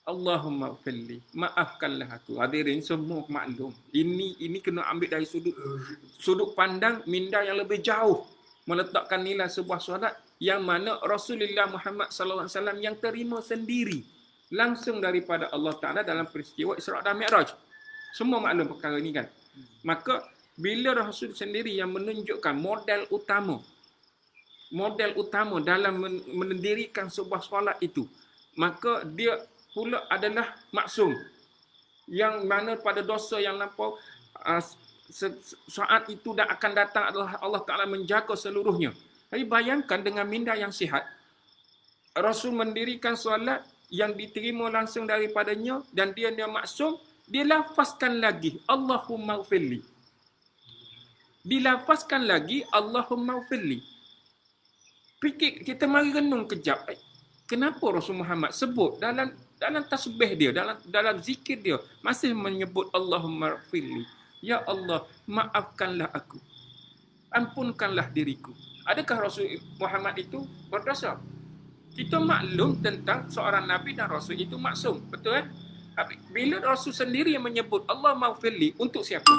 Allahumma ghfirli, maafkanlah aku. Hadirin semua maklum. Ini kena ambil dari sudut pandang minda yang lebih jauh, meletakkan nilai sebuah solat yang mana Rasulullah Muhammad sallallahu alaihi wasallam yang terima sendiri langsung daripada Allah Taala dalam peristiwa Isra dan Mi'raj. Semua maklum perkara ini kan. Maka bila Rasul sendiri yang menunjukkan model utama dalam mendirikan sebuah solat itu, maka dia pula adalah maksum, yang mana pada dosa yang lampau saat itu dah akan datang adalah Allah Ta'ala menjaga seluruhnya. Tapi bayangkan dengan minda yang sihat, Rasul mendirikan solat yang diterima langsung daripadanya dan dia maksum, dia lafazkan lagi Allahumma ghfirli. Dilafazkan lagi Allahumma ghfirli. Fikir, kita mari renung kejap. Kenapa Rasul Muhammad sebut dalam tasbih dia, dalam zikir dia masih menyebut Allahumma ghfirli. Ya Allah, maafkanlah aku. Ampunkanlah diriku. Adakah Rasul Muhammad itu berdosa? Kita maklum tentang seorang Nabi dan Rasul itu maksum. Betul kan? Bila Rasul sendiri yang menyebut Allahumma ghfirli, untuk siapa?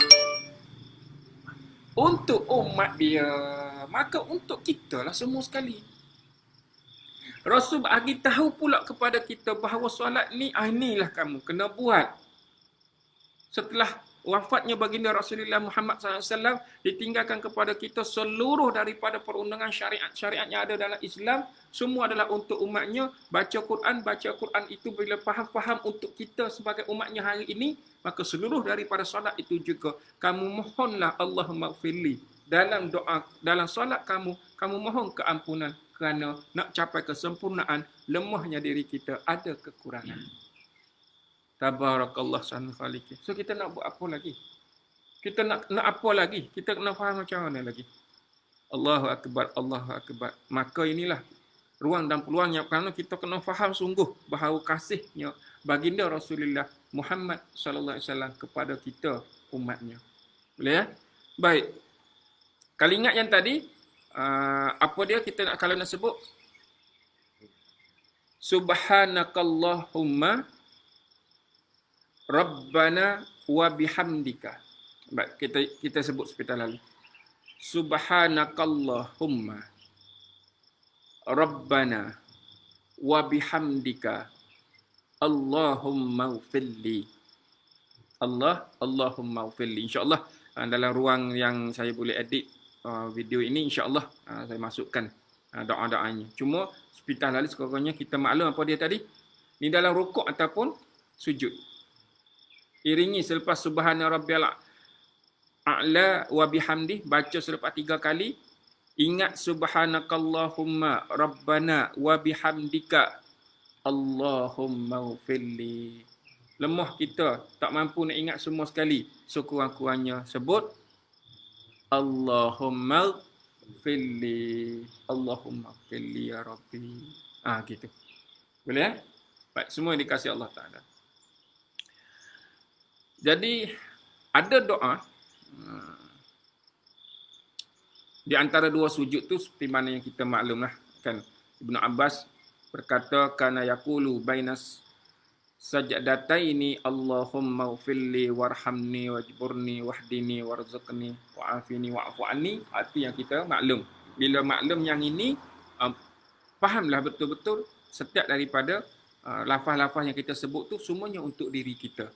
Untuk umat dia. Maka untuk kita lah semua sekali. Rasul bagi tahu pula kepada kita bahawa solat ni, inilah kamu kena buat. Setelah wafatnya baginda Rasulullah Muhammad SAW ditinggalkan kepada kita seluruh daripada perundangan syariat-syariat yang ada dalam Islam, semua adalah untuk umatnya. Baca Quran itu bila faham untuk kita sebagai umatnya hari ini, maka seluruh daripada solat itu juga kamu mohonlah Allahumma gfirli. Dalam doa, dalam solat kamu mohon keampunan kerana nak capai kesempurnaan, lemahnya diri kita, ada kekurangan. Tabarakallah sanul khaliqin. So kita nak buat apa lagi? Kita nak apa lagi? Kita nak faham macam mana lagi? Allahu akbar, Allahu akbar. Maka inilah ruang dan peluangnya kerana kita kena faham sungguh bahawa kasihnya baginda Rasulullah Muhammad sallallahu alaihi wasallam kepada kita umatnya. Boleh ya? Baik. Kalau ingat yang tadi, apa dia kita nak kalau nak sebut? Subhanakallahumma Rabbana wa bihamdika. Baik, kita sebut seperti lalu. Subhanakallahumma Rabbana wa bihamdika Allahumma ghfirli. Allahumma ghfirli. InsyaAllah dalam ruang yang saya boleh edit video ini, insyaAllah saya masukkan doa-doanya. Cuma seperti lalu sekurang-kurangnya kita maklum apa dia tadi. Ini dalam rukuk ataupun sujud. Iringi selepas subhana rabbiyal a'la wa bihamdi, baca selepas 3 kali. Ingat subhanakallahumma rabbana wa bihamdika Allahumma ghfirli. Lemah kita tak mampu nak ingat semua sekali. Sekurang-kurangnya sebut Allahumma ghfirli. Allahumma ghfirli ya Rabbi. Gitu. Boleh ya? Baik, semua yang dikasihi Allah Ta'ala. Jadi ada doa di antara dua sujud tu seperti mana yang kita maklumlah kan. Ibnu Abbas berkata kana yaqulu bainas sajdataini Allahumma ghfirli warhamni wajburni wahdini warzuqni wa'afini wa'fu anni. Arti yang kita maklum. Bila maklum yang ini, fahamlah betul-betul setiap daripada lafaz-lafaz yang kita sebut tu semuanya untuk diri kita.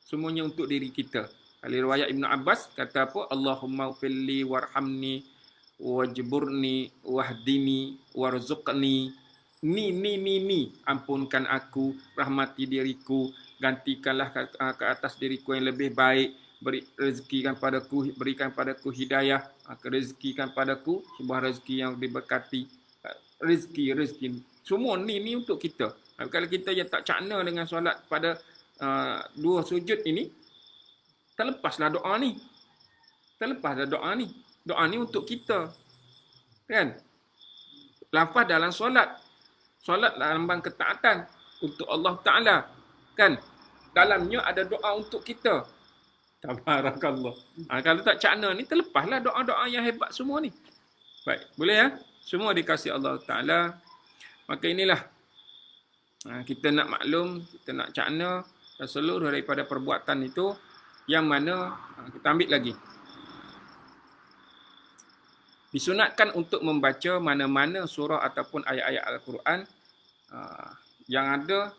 Semuanya untuk diri kita. Kalau riwayat Ibnu Abbas kata apa? Allahumma ghfirli warhamni wajburni wahdini warzuqni. Ni. Ampunkan aku, rahmati diriku, gantikanlah ke atas diriku yang lebih baik, berikan padaku hidayah, rezekikan padaku sebuah rezeki yang diberkati. Rezeki. Semua ni untuk kita. Kalau kita yang tak cakna dengan solat pada dua sujud ini, terlepaslah doa ni. Doa ni untuk kita. Kan? Lafaz dalam solat. Solat lambang ketaatan untuk Allah Ta'ala. Kan? Dalamnya ada doa untuk kita. Tabarakallah. Kalau tak cakna ni, terlepaslah doa-doa yang hebat semua ni. Baik, boleh ya? Semua dikasih Allah Ta'ala. Maka inilah kita nak maklum, kita nak cakna seluruh daripada perbuatan itu yang mana kita ambil lagi. Disunatkan untuk membaca mana-mana surah ataupun ayat-ayat Al-Quran yang ada,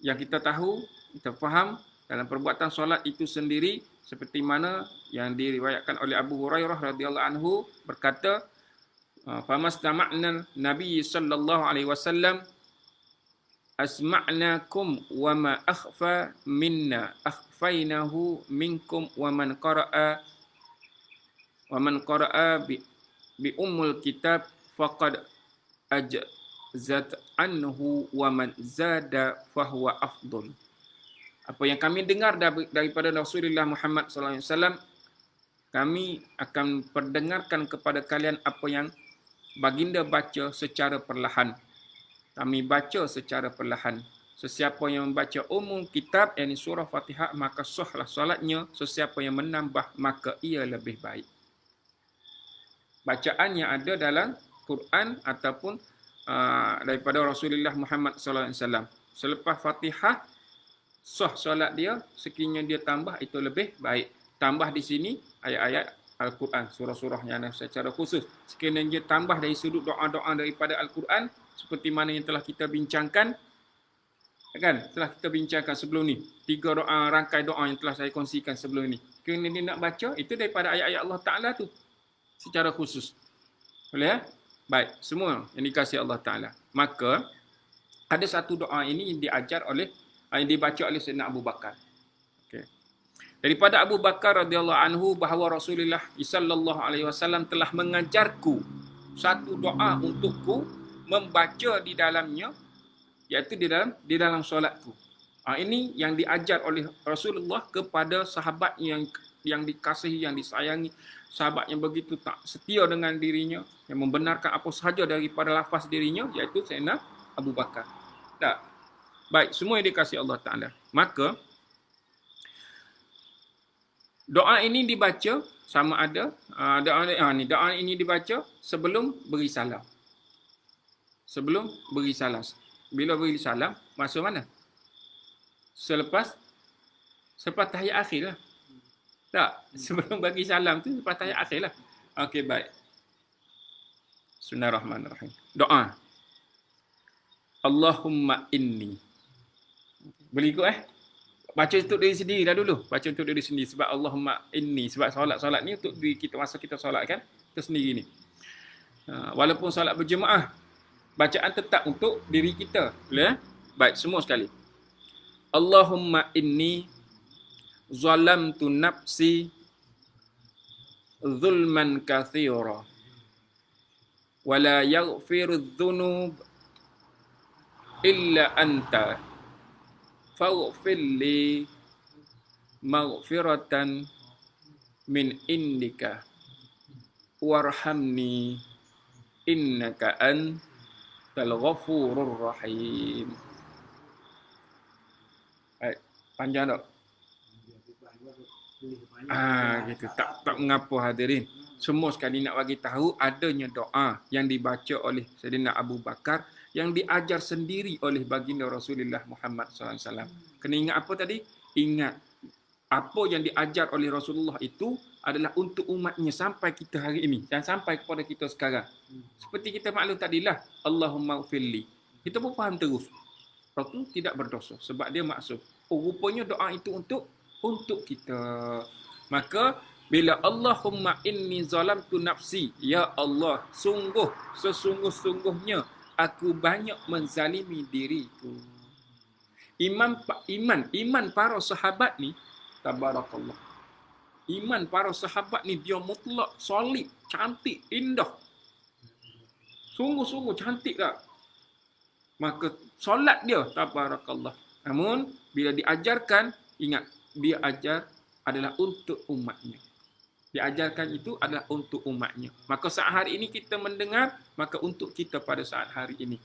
yang kita tahu, kita faham dalam perbuatan solat itu sendiri, seperti mana yang diriwayatkan oleh Abu Hurairah radhiyallahu anhu berkata, "Famastama'na Nabi sallallahu alaihi wasallam asma'nakum wa ma akhfa minna akhfainahu minkum wa man qara'a bi ummul kitab faqad ajzat anhu wa man zada fahuwa afdal." Apa yang kami dengar daripada Rasulullah Muhammad sallallahu alaihi wasallam, kami akan perdengarkan kepada kalian apa yang baginda baca secara perlahan. Kami baca secara perlahan. Sesiapa yang membaca umum kitab, yakni surah Fatihah, maka sahlah solatnya. Sesiapa yang menambah, maka ia lebih baik. Bacaan yang ada dalam Quran ataupun daripada Rasulullah Muhammad sallallahu alaihi wasallam. Selepas Fatihah, sah solat dia, sekiranya dia tambah itu lebih baik. Tambah di sini ayat-ayat Al-Quran, surah-surah yang secara khusus. Sekiranya dia tambah dari sudut doa-doa daripada Al-Quran, seperti mana yang telah kita bincangkan, Kan? Telah kita bincangkan sebelum ni. 3 doa, rangkai doa yang telah saya kongsikan sebelum ni. Kena dia nak baca, itu daripada ayat-ayat Allah Ta'ala tu. Secara khusus. Boleh ya? Baik, semua yang dikasihi Allah Ta'ala. Maka, ada satu doa ini yang yang dibaca oleh Sayyidina Abu Bakar. Okay. Daripada Abu Bakar radhiyallahu anhu bahawa Rasulullah sallallahu alaihi wasallam telah mengajarku satu doa untukku membaca di dalamnya, iaitu di dalam solatku. Ini yang diajar oleh Rasulullah kepada sahabat yang dikasihi, yang disayangi, sahabat yang begitu tak setia dengan dirinya, yang membenarkan apa sahaja daripada lafaz dirinya, iaitu Sayyidina Abu Bakar. Tak. Baik, semua yang dikasihi Allah Ta'ala. Maka, doa ini dibaca sama ada, doa ini dibaca sebelum beri salam. Sebelum beri salam. Bila beri salam, masa mana? Selepas tahiyat akhir lah. Tak? Sebelum bagi salam tu, selepas tahiyat akhir lah. Okey, baik. Bismillahirrahmanirrahim. Doa. Allahumma inni. Boleh ikut Baca untuk diri sendiri dah dulu. Baca untuk diri sendiri. Sebab Allahumma inni. Sebab solat ni untuk diri kita, masa kita solat kan. Kita sendiri ni. Walaupun solat berjemaah, bacaan tetap untuk diri kita. Boleh? Baik, semua sekali. Allahumma inni zalamtu nafsi zulman kathira wa la yaghfiru dhunub illa anta faghfir li maghfiratan min indika warhamni innaka antal ghafurur rahim. Panjang tak? Gitu. Tak mengapa hadirin. Semua sekali nak bagi tahu adanya doa yang dibaca oleh Sayyidina Abu Bakar yang diajar sendiri oleh baginda Rasulullah Muhammad SAW. Kena ingat apa tadi? Ingat apa yang diajar oleh Rasulullah itu adalah untuk umatnya sampai kita hari ini dan sampai kepada kita sekarang. Seperti kita maklum tadilah, Allahumma ufilli. Kita pun faham terus. Rasul tidak berdosa sebab dia maksum. Rupanya doa itu untuk kita. Maka bila Allahumma inni zalamtu nafsi, ya Allah, sesungguh-sungguhnya aku banyak menzalimi diriku. Iman para sahabat ni, tabarakallah. Iman para sahabat ni dia mutlak, solid, cantik, indah. Sungguh-sungguh cantik tak? Maka solat dia, tabarakallah. Namun bila diajarkan, ingat, dia ajar adalah untuk umatnya. Diajarkan itu adalah untuk umatnya. Maka saat hari ini kita mendengar, maka untuk kita pada saat hari ini.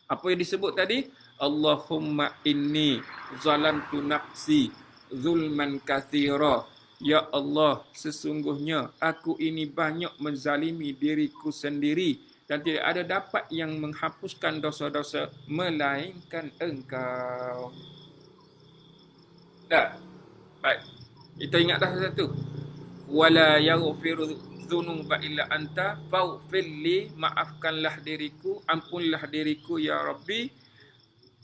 Apa yang disebut tadi? Allahumma inni zalamtu nafsi zulman kathira. Ya Allah, sesungguhnya aku ini banyak menzalimi diriku sendiri dan tidak ada dapat yang menghapuskan dosa-dosa melainkan Engkau. Tak? Baik. Kita ingat dah satu. Wala yaghfiru dzunuba illa anta faghfirli, maafkanlah diriku, ampunlah diriku ya Rabbi,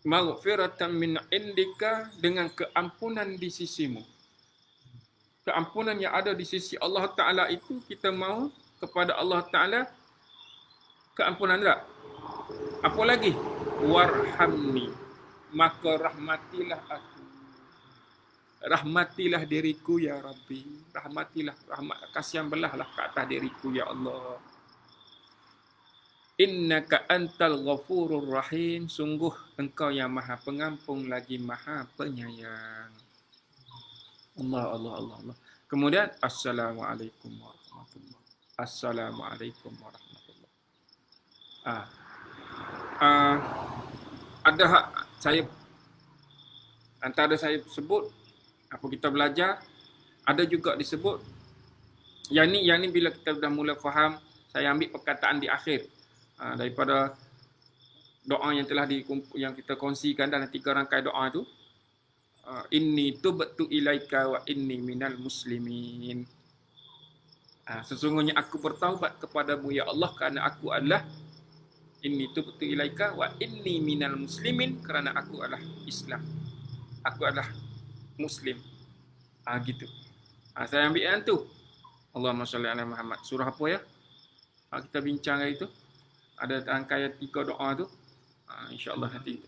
maghfiratan min indika, dengan keampunan di sisimu. Keampunan yang ada di sisi Allah Ta'ala itu, kita mahu kepada Allah Ta'ala keampunan tak? Apa lagi? Warhamni, maka rahmatilah aku. Rahmatilah diriku ya Rabbi. Rahmatilah, kasihan belahlah ke atas diriku ya Allah. Innaka antal ghafurur rahim. Sungguh engkau yang maha pengampun lagi maha penyayang. Allah. Kemudian Assalamualaikum warahmatullahi. Assalamualaikum warahmatullahi. Ada saya antara saya sebut apa kita belajar, ada juga disebut yang ni bila kita dah mula faham, saya ambil perkataan di akhir daripada doa yang telah yang kita kongsikan dalam 3 rangkai doa itu. Inni tubtu ilaika wa inni minal muslimin. Sesungguhnya aku bertaubat kepadamu ya Allah kerana aku adalah Inni tubtu ilaika wa inni minal muslimin, kerana aku adalah Islam. Aku adalah Muslim. Gitu. Saya ambil yang tu. Allahumma salli ala Muhammad. Surah apa ya? Kita bincang hari tu. Ada rangkaian 3 doa tu. InsyaAllah nanti.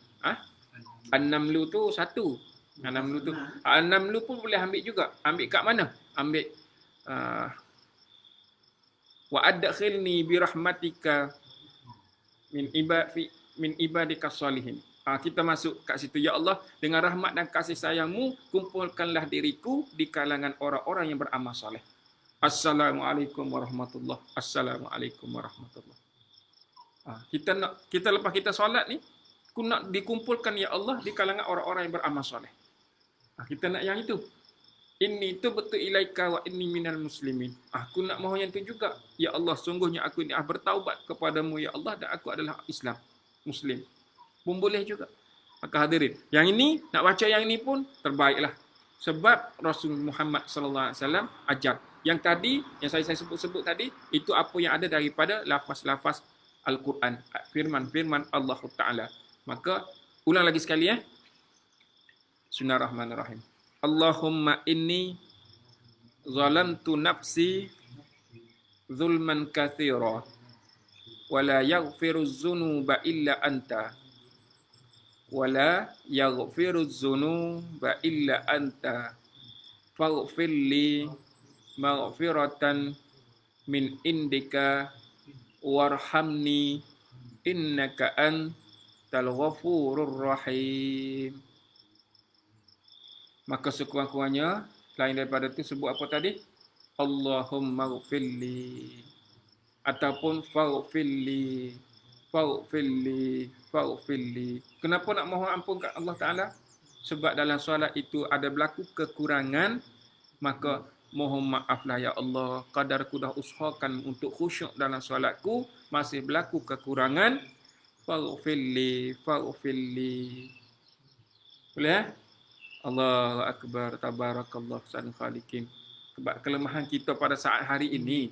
An-Namlu tu satu. An-Namlu tu. An-Namlu pun boleh ambil juga. Ambil kat mana? Ambil wa adkhilni bi rahmatika min ibadika salihin. Kita masuk kat situ. Ya Allah, dengan rahmat dan kasih sayangmu, kumpulkanlah diriku di kalangan orang-orang yang beramal soleh. Assalamualaikum warahmatullahi. Assalamualaikum warahmatullahi. Kita lepas kita solat ni, aku nak dikumpulkan ya Allah di kalangan orang-orang yang beramal soleh. Kita nak yang itu. Inni tubtu ilaika wa inni minal muslimin. Aku nak mohon yang itu juga. Ya Allah, sungguhnya aku ini bertaubat kepadamu ya Allah, dan aku adalah Islam, Muslim. Pun boleh juga. Maka hadirin, yang ini, nak baca yang ini pun terbaiklah. Sebab Rasul Muhammad sallallahu alaihi wasallam ajar. Yang tadi, yang saya sebut tadi, itu apa yang ada daripada lafaz-lafaz Al-Quran, firman-firman Allah Ta'ala. Maka, ulang lagi sekali ya. Bismillahirrahmanirrahim. Allahumma inni zalamtu nafsi zulman kathira wa la yaghfiru dzunuba illa anta wa la yaghfiru dzunuba illa anta faghfir li maghfiratan min indika warhamni innaka antal ghafurur rahim. Maka sekurang-kurangnya, selain daripada itu, sebut apa tadi? Allahumma ghfirli. Ataupun faghfirli. Faghfirli. Faghfirli. Kenapa nak mohon ampun kat Allah Ta'ala? Sebab dalam solat itu ada berlaku kekurangan. Maka mohon maaflah ya Allah. Qadarku dah usahakan untuk khusyuk dalam solatku. Masih berlaku kekurangan. Faghfirli. Faghfirli. Boleh ya? Allahu Akbar, tabarakallah, ahsanul khaliqin. Kelemahan kita pada saat hari ini,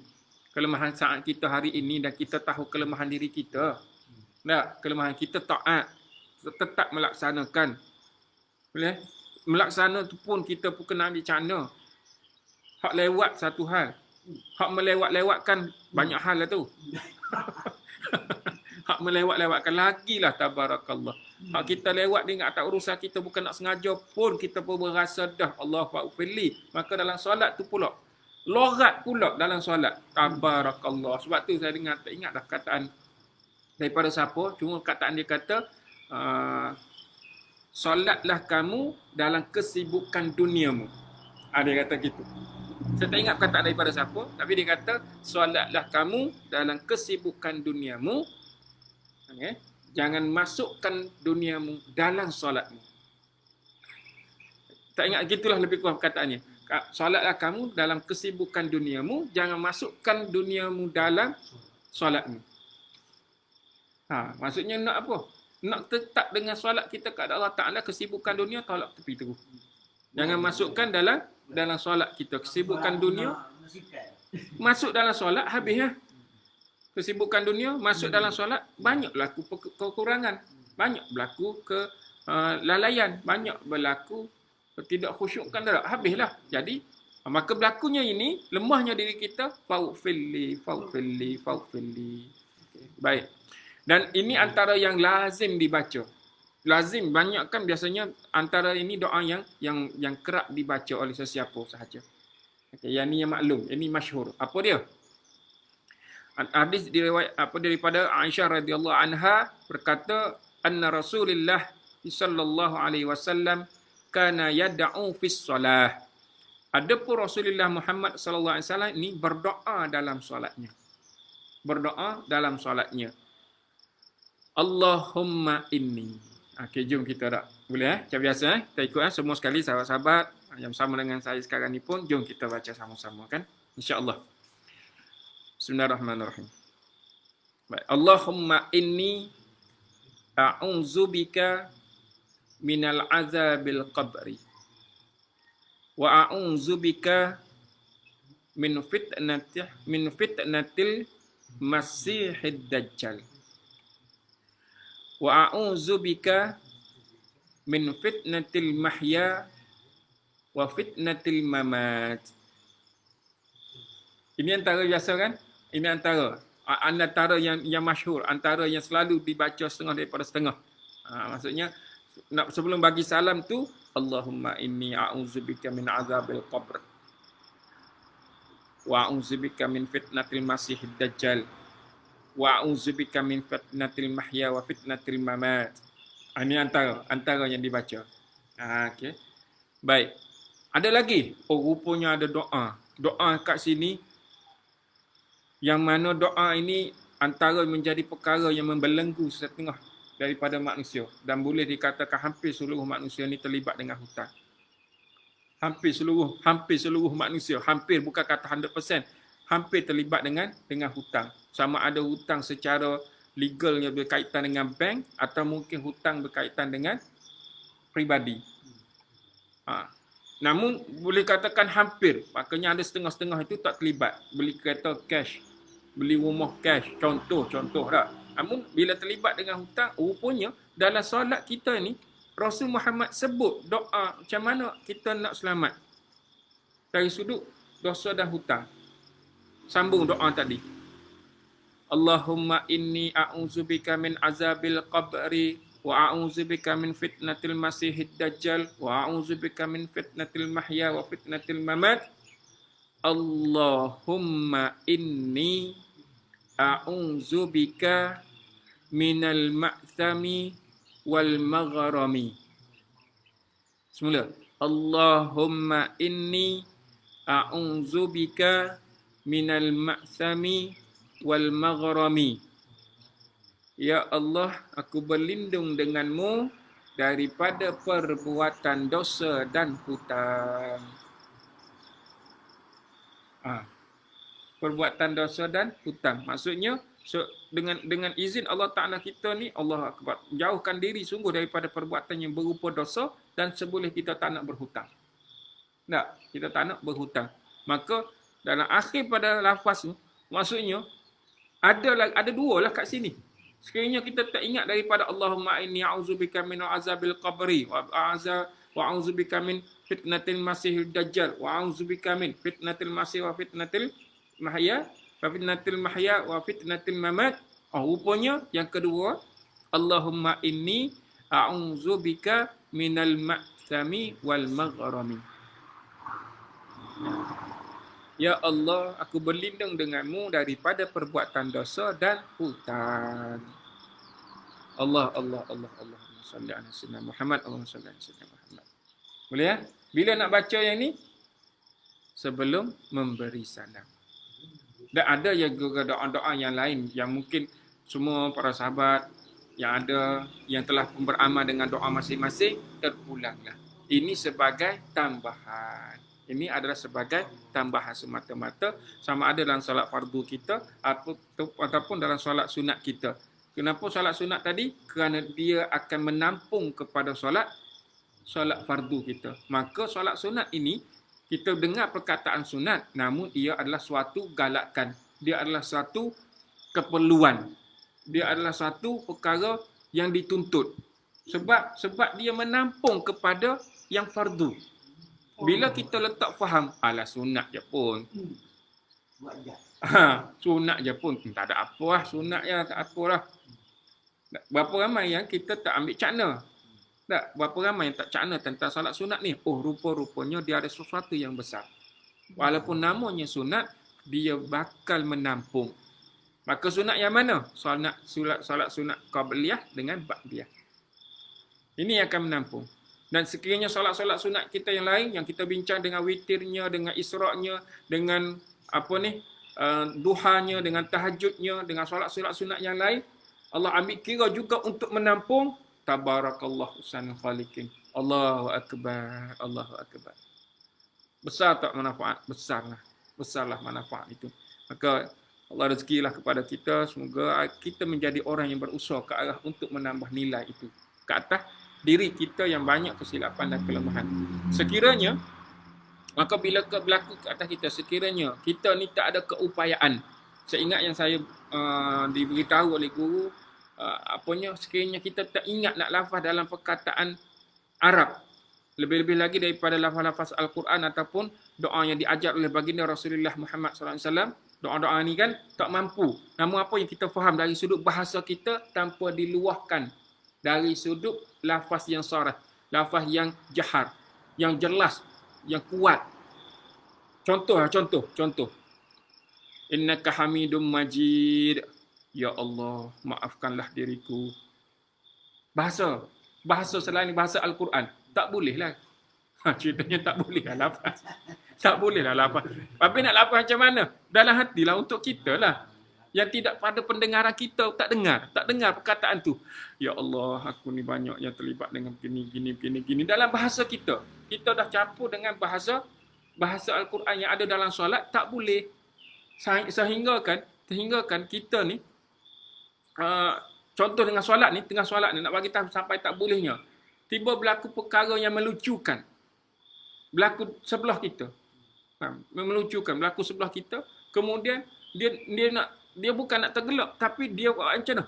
kelemahan saat kita hari ini, dan kita tahu kelemahan diri kita. Tak, kelemahan kita taat, tetap melaksanakan. Boleh? Melaksana tu pun kita pun kena ambil cana. Hak lewat satu hal. Hak melewat-lewatkan banyak hal lah tu. Hak melewat-lewatkan lagi lah, tabarakallah. Hak kita lewat dia tak urusan kita, bukan nak sengaja pun, kita pun berasa dah Allah fa'ufirli. Maka dalam solat tu pula, logat pula dalam solat, tabarakallah. Sebab tu saya dengar, tak ingat dah kataan daripada siapa, cuma kataan dia kata, solatlah kamu dalam kesibukan duniamu. Dia kata gitu. Saya tak ingat kataan daripada siapa, tapi dia kata, solatlah kamu dalam kesibukan duniamu. Okay. Jangan masukkan duniamu dalam solatmu. Tak ingat, gitulah lebih kurang perkataannya. Solatlah kamu dalam kesibukan duniamu, jangan masukkan duniamu dalam solatmu. Maksudnya nak apa? Nak tetap dengan solat kita kepada Allah Ta'ala, kesibukan dunia tolak tepi terus. Jangan masukkan dalam solat kita kesibukan dunia. Masuk dalam solat habis ya. Kesibukan dunia masuk dalam solat, banyak berlaku kekurangan, banyak berlaku kelalaian, banyak berlaku tidak khusyukkan dah. Habislah. Jadi maka berlakunya ini, lemahnya diri kita, faghfirli, faghfirli, faghfirli. Baik. Dan ini antara yang lazim dibaca. Lazim, banyak kan biasanya antara ini doa yang kerap dibaca oleh sesiapa sahaja. Yang ni yang maklum, ini masyhur. Apa dia? Hadis diriwayat daripada Aisyah radhiyallahu anha berkata, anna Rasulullah sallallahu alaihi wasallam kana yad'u fis solah. Adapun Rasulullah Muhammad sallallahu alaihi wasallam ini berdoa dalam solatnya. Berdoa dalam solatnya. Allahumma inni. Okey, jom kita dah. Boleh macam biasa kita ikut semua sekali sahabat-sahabat yang sama dengan saya sekarang ni pun, jom kita baca sama-sama kan, insya-Allah. Bismillahirrahmanirrahim. Baik. Allahumma inni a'udzubika minal azabil qabri wa a'udzubika min fitnatil masihid dajjal wa a'udzubika min fitnatil mahya wa fitnatil mamat. Ini antara biasa kan? Ini antara yang masyhur, antara yang selalu dibaca setengah daripada setengah. Maksudnya sebelum bagi salam tu, Allahumma inni a'udzubika min azabil qabr wa a'udzubika min fitnatil masiihid dajjal wa a'udzubika min fitnatil mahya wa fitnatil mamat. Ini antara yang dibaca. Okey. Baik. Ada lagi. Rupanya ada doa. Doa kat sini yang mana doa ini antara menjadi perkara yang membelenggu setengah daripada manusia dan boleh dikatakan hampir seluruh manusia ni terlibat dengan hutang. Hampir seluruh manusia, hampir bukan kata 100%, hampir terlibat dengan hutang. Sama ada hutang secara legal yang berkaitan dengan bank atau mungkin hutang berkaitan dengan peribadi. Namun boleh katakan hampir, maknanya ada setengah-setengah itu tak terlibat. Beli kereta cash, beli rumah cash, contoh tak. Namun bila terlibat dengan hutang, rupanya dalam solat kita ni Rasul Muhammad sebut doa macam mana kita nak selamat dari sudut dosa dan hutang. Sambung doa tadi. Allahumma inni a'udzubika min azabil qabri wa a'udzubika min fitnatil masiihid dajjal wa a'udzubika min fitnatil mahya wa fitnatil mamat. Allahumma inni a'udzubika minal ma'thami wal maghrami. Semula. Allahumma inni a'udzubika minal ma'thami wal maghrami. Ya Allah, aku berlindung denganmu daripada perbuatan dosa dan hutang. Perbuatan dosa dan hutang. Maksudnya, dengan izin Allah Ta'ala kita ni, Allah Akbar, jauhkan diri sungguh daripada perbuatan yang berupa dosa dan seboleh kita tak nak berhutang. Tak, kita tak nak berhutang. Maka, dalam akhir pada lafaz tu, maksudnya, ada dua lah kat sini. Sekiranya kita tak ingat daripada Allahumma inni a'udzubika min azabil qabri wa a'udzubika min fitnatil masiihid dajjal wa a'udzubika min fitnatil masih wa fitnatil mahya wa fitnatil mamat. Rupanya yang kedua, Allahumma inni a'udzubika minal ma'thami wal maghrami. Ya Allah, aku berlindung denganmu daripada perbuatan dosa dan hutang. Allahumma salli ala sayyidina Muhammad, Allahumma salli ala sayyidina Muhammad. Boleh ya? Bila nak baca yang ni? Sebelum memberi salam. Dan ada yang juga doa-doa yang lain yang mungkin semua para sahabat yang ada yang telah beramal dengan doa masing-masing terpulanglah. Ini sebagai tambahan. Ini adalah sebagai tambahan semata-mata sama ada dalam solat fardu kita ataupun dalam solat sunat kita. Kenapa solat sunat tadi? Kerana dia akan menampung kepada solat fardu kita. Maka solat sunat ini kita dengar perkataan sunat, namun ia adalah suatu galakan. Dia adalah suatu keperluan. Dia adalah suatu perkara yang dituntut. Sebab dia menampung kepada yang fardu. Bila kita letak faham, sunat je pun. Sunat je pun. Tak ada apa lah. Sunat je tak apa lah. Berapa ramai yang kita tak ambil cakna. Tak, berapa ramai yang tak cakna tentang solat sunat ni. Rupa-rupanya dia ada sesuatu yang besar. Walaupun namanya sunat, dia bakal menampung. Maka sunat yang mana? Solat sunat qabliyah dengan ba'diyah. Ini yang akan menampung. Dan sekiranya solat-solat sunat kita yang lain, yang kita bincang dengan witirnya, dengan israknya, dengan duhanya, dengan tahajudnya, dengan solat-solat sunat yang lain, Allah ambil kira juga untuk menampung. Tabarakallahu ahsanul khaliqin. Allahu akbar, Allahu akbar. Besar tak manfaat? Besarlah manfaat itu. Maka Allah rezekilah kepada kita, semoga kita menjadi orang yang berusaha ke arah untuk menambah nilai itu ke atas diri kita yang banyak kesilapan dan kelemahan. Sekiranya, maka bila berlaku ke atas kita, sekiranya kita ni tak ada keupayaan. Saya ingat yang saya diberitahu oleh guru, apanya sekiranya kita tak ingat nak lafaz dalam perkataan Arab, lebih-lebih lagi daripada lafaz-lafaz Al-Quran ataupun doa yang diajar oleh baginda Rasulullah Muhammad SAW, doa-doa ni kan tak mampu. Namun apa yang kita faham dari sudut bahasa kita tanpa diluahkan dari sudut lafaz yang sarah, lafaz yang jahar, yang jelas, yang kuat. Contoh. Innaka Hamidum Majid. Ya Allah, maafkanlah diriku. Bahasa selain bahasa Al-Quran. Tak boleh lah. Ceritanya tak boleh lah lafaz. Tak boleh lah lafaz. Tapi nak lafaz macam mana? Dalam hati lah untuk kita lah. Yang tidak pada pendengaran kita tak dengar perkataan tu. Ya Allah, aku ni banyak yang terlibat dengan gini. Dalam bahasa kita. Kita dah campur dengan bahasa Al-Quran yang ada dalam solat, tak boleh. Sehingga kan kita ni, contoh dengan solat ni, tengah solat ni, nak bagi tahu sampai tak bolehnya. Tiba berlaku perkara yang melucukan. Berlaku sebelah kita. Berlaku sebelah kita. Kemudian, dia bukan nak tergelak, tapi dia buat macam mana?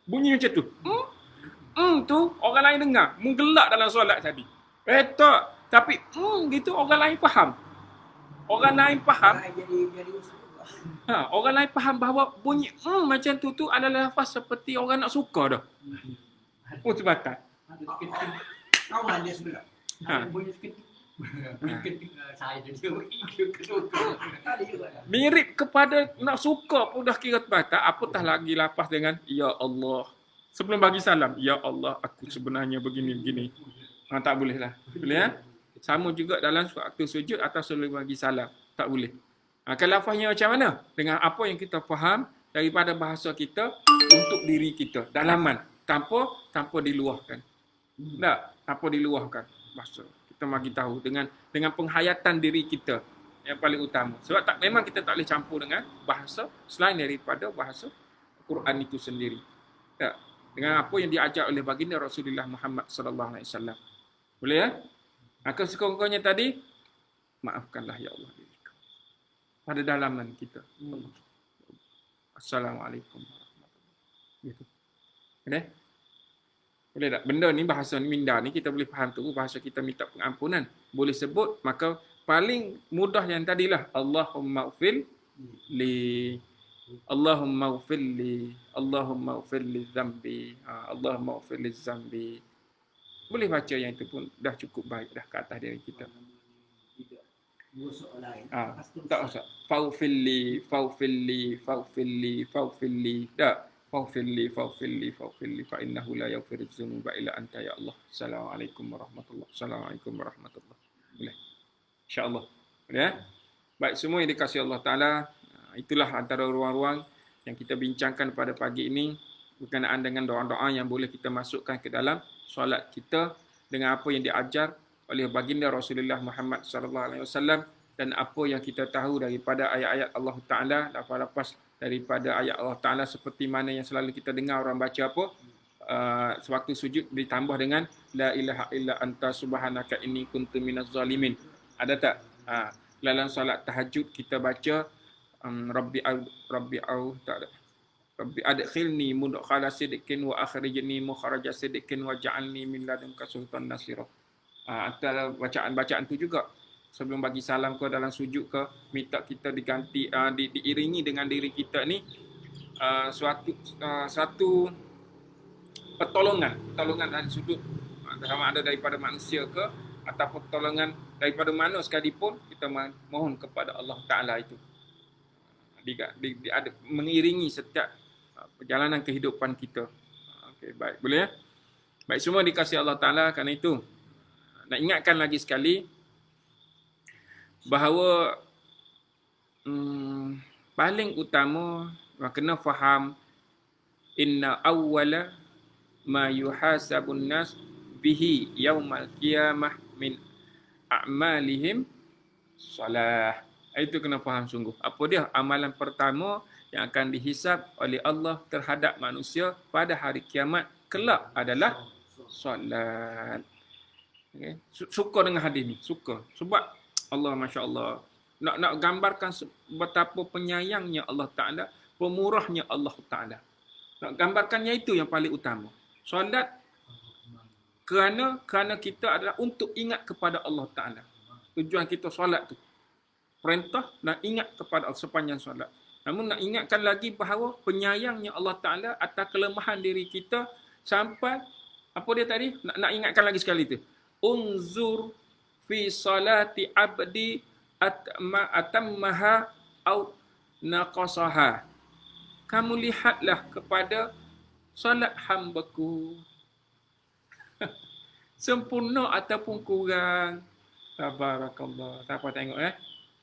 Bunyi macam tu. Tu orang lain dengar. Menggelak dalam solat tadi. Tak. Tapi gitu orang lain faham. Orang lain faham bahawa bunyi macam tu adalah lafaz seperti orang nak suka dah. Sebatas. Kawan dia sudah. Bunyi seketik. Mirip kepada nak suka pun dah kira terbatas. Apatah lagi lafaz dengan Ya Allah. Sebelum bagi salam, Ya Allah, aku sebenarnya begini. Tak boleh lah. Boleh ya? Sama juga dalam waktu sujud atau sebelum bagi salam. Tak boleh. Kalau lafaznya macam mana? Dengan apa yang kita faham daripada bahasa kita untuk diri kita. Dalaman. Tanpa diluahkan. Tak? Tanpa diluahkan. Bahasa. Kita bagi tahu dengan penghayatan diri kita yang paling utama. Sebab memang kita tak boleh campur dengan bahasa selain daripada bahasa Quran itu sendiri. Tak? Dengan apa yang diajar oleh baginda Rasulullah Muhammad sallallahu alaihi wasallam. Boleh ya? Maka sekurang-kurangnya tadi, maafkanlah ya Allah diriku. Pada dalaman kita. Assalamualaikum warahmatullahi wabarakatuh. Boleh? Boleh tak? Benda ni, bahasa ni, minda ni, kita boleh faham tu. Bahasa kita minta pengampunan. Boleh sebut, maka paling mudah yang tadilah. Allahumma ufil li. Allahumma ufil li. Allahumma ufil li zambi. Allahumma ufil li zambi. Boleh baca yang itu pun dah cukup baik dah ke atas diri kita. Tak usah. Faufilli. Tak. Faufilli. Fa innahu la yaghfiru dzunuba illa anta ya Allah. Assalamualaikum warahmatullahi. Boleh. InsyaAllah. Boleh ya? Baik, semua yang dikasihi Allah Ta'ala. Itulah antara ruang-ruang yang kita bincangkan pada pagi ini berkenaan dengan doa-doa yang boleh kita masukkan ke dalam solat kita dengan apa yang diajar oleh baginda Rasulullah Muhammad sallallahu alaihi wasallam dan apa yang kita tahu daripada ayat-ayat Allah Taala, lafaz-lafaz daripada ayat Allah Taala seperti mana yang selalu kita dengar orang baca apa sewaktu sujud ditambah dengan la ilaha illa anta subhanaka inni kuntu minaz zalimin. Ada tak? Dalam solat tahajud kita baca Rabbi tak ada. Rabbi adkhilni mudkhala sidqin wa akhrijni mukhraja sidqin waj'alni min ladunka sultan nasira. Antara bacaan-bacaan tu juga sebelum bagi salam ke dalam sujud ke minta kita diganti diiringi dengan diri kita ni suatu pertolongan dari sudut sama ada daripada manusia ke atau pertolongan daripada mana sekalipun kita mohon kepada Allah Taala itu. Mengiringi setiap perjalanan kehidupan kita. Okey, baik. Boleh ya? Baik, semua dikasihi Allah Ta'ala. Kerana itu, nak ingatkan lagi sekali bahawa paling utama kena faham inna awwala ma yuhasabun nas bihi yaumal qiyamah min a'malihim salah. Itu kena faham sungguh. Apa dia? Amalan pertama yang akan dihisab oleh Allah terhadap manusia pada hari kiamat kelak adalah solat. Okay. Suka dengan hadis ni. Suka. Sebab Allah Masya Allah. Nak gambarkan betapa penyayangnya Allah Ta'ala. Pemurahnya Allah Ta'ala. Nak gambarkannya itu yang paling utama. Solat kerana kita adalah untuk ingat kepada Allah Ta'ala. Tujuan kita solat tu. Perintah nak ingat kepada Allah sepanjang solat. Namun nak ingatkan lagi bahawa penyayangnya Allah Ta'ala atas kelemahan diri kita sampai, apa dia tadi? Nak ingatkan lagi sekali tu. Unzur fi salati abdi atammaha au naqasaha. Kamu lihatlah kepada solat hambaku. Sempurna ataupun kurang. Tabarakallah. Siapa tengok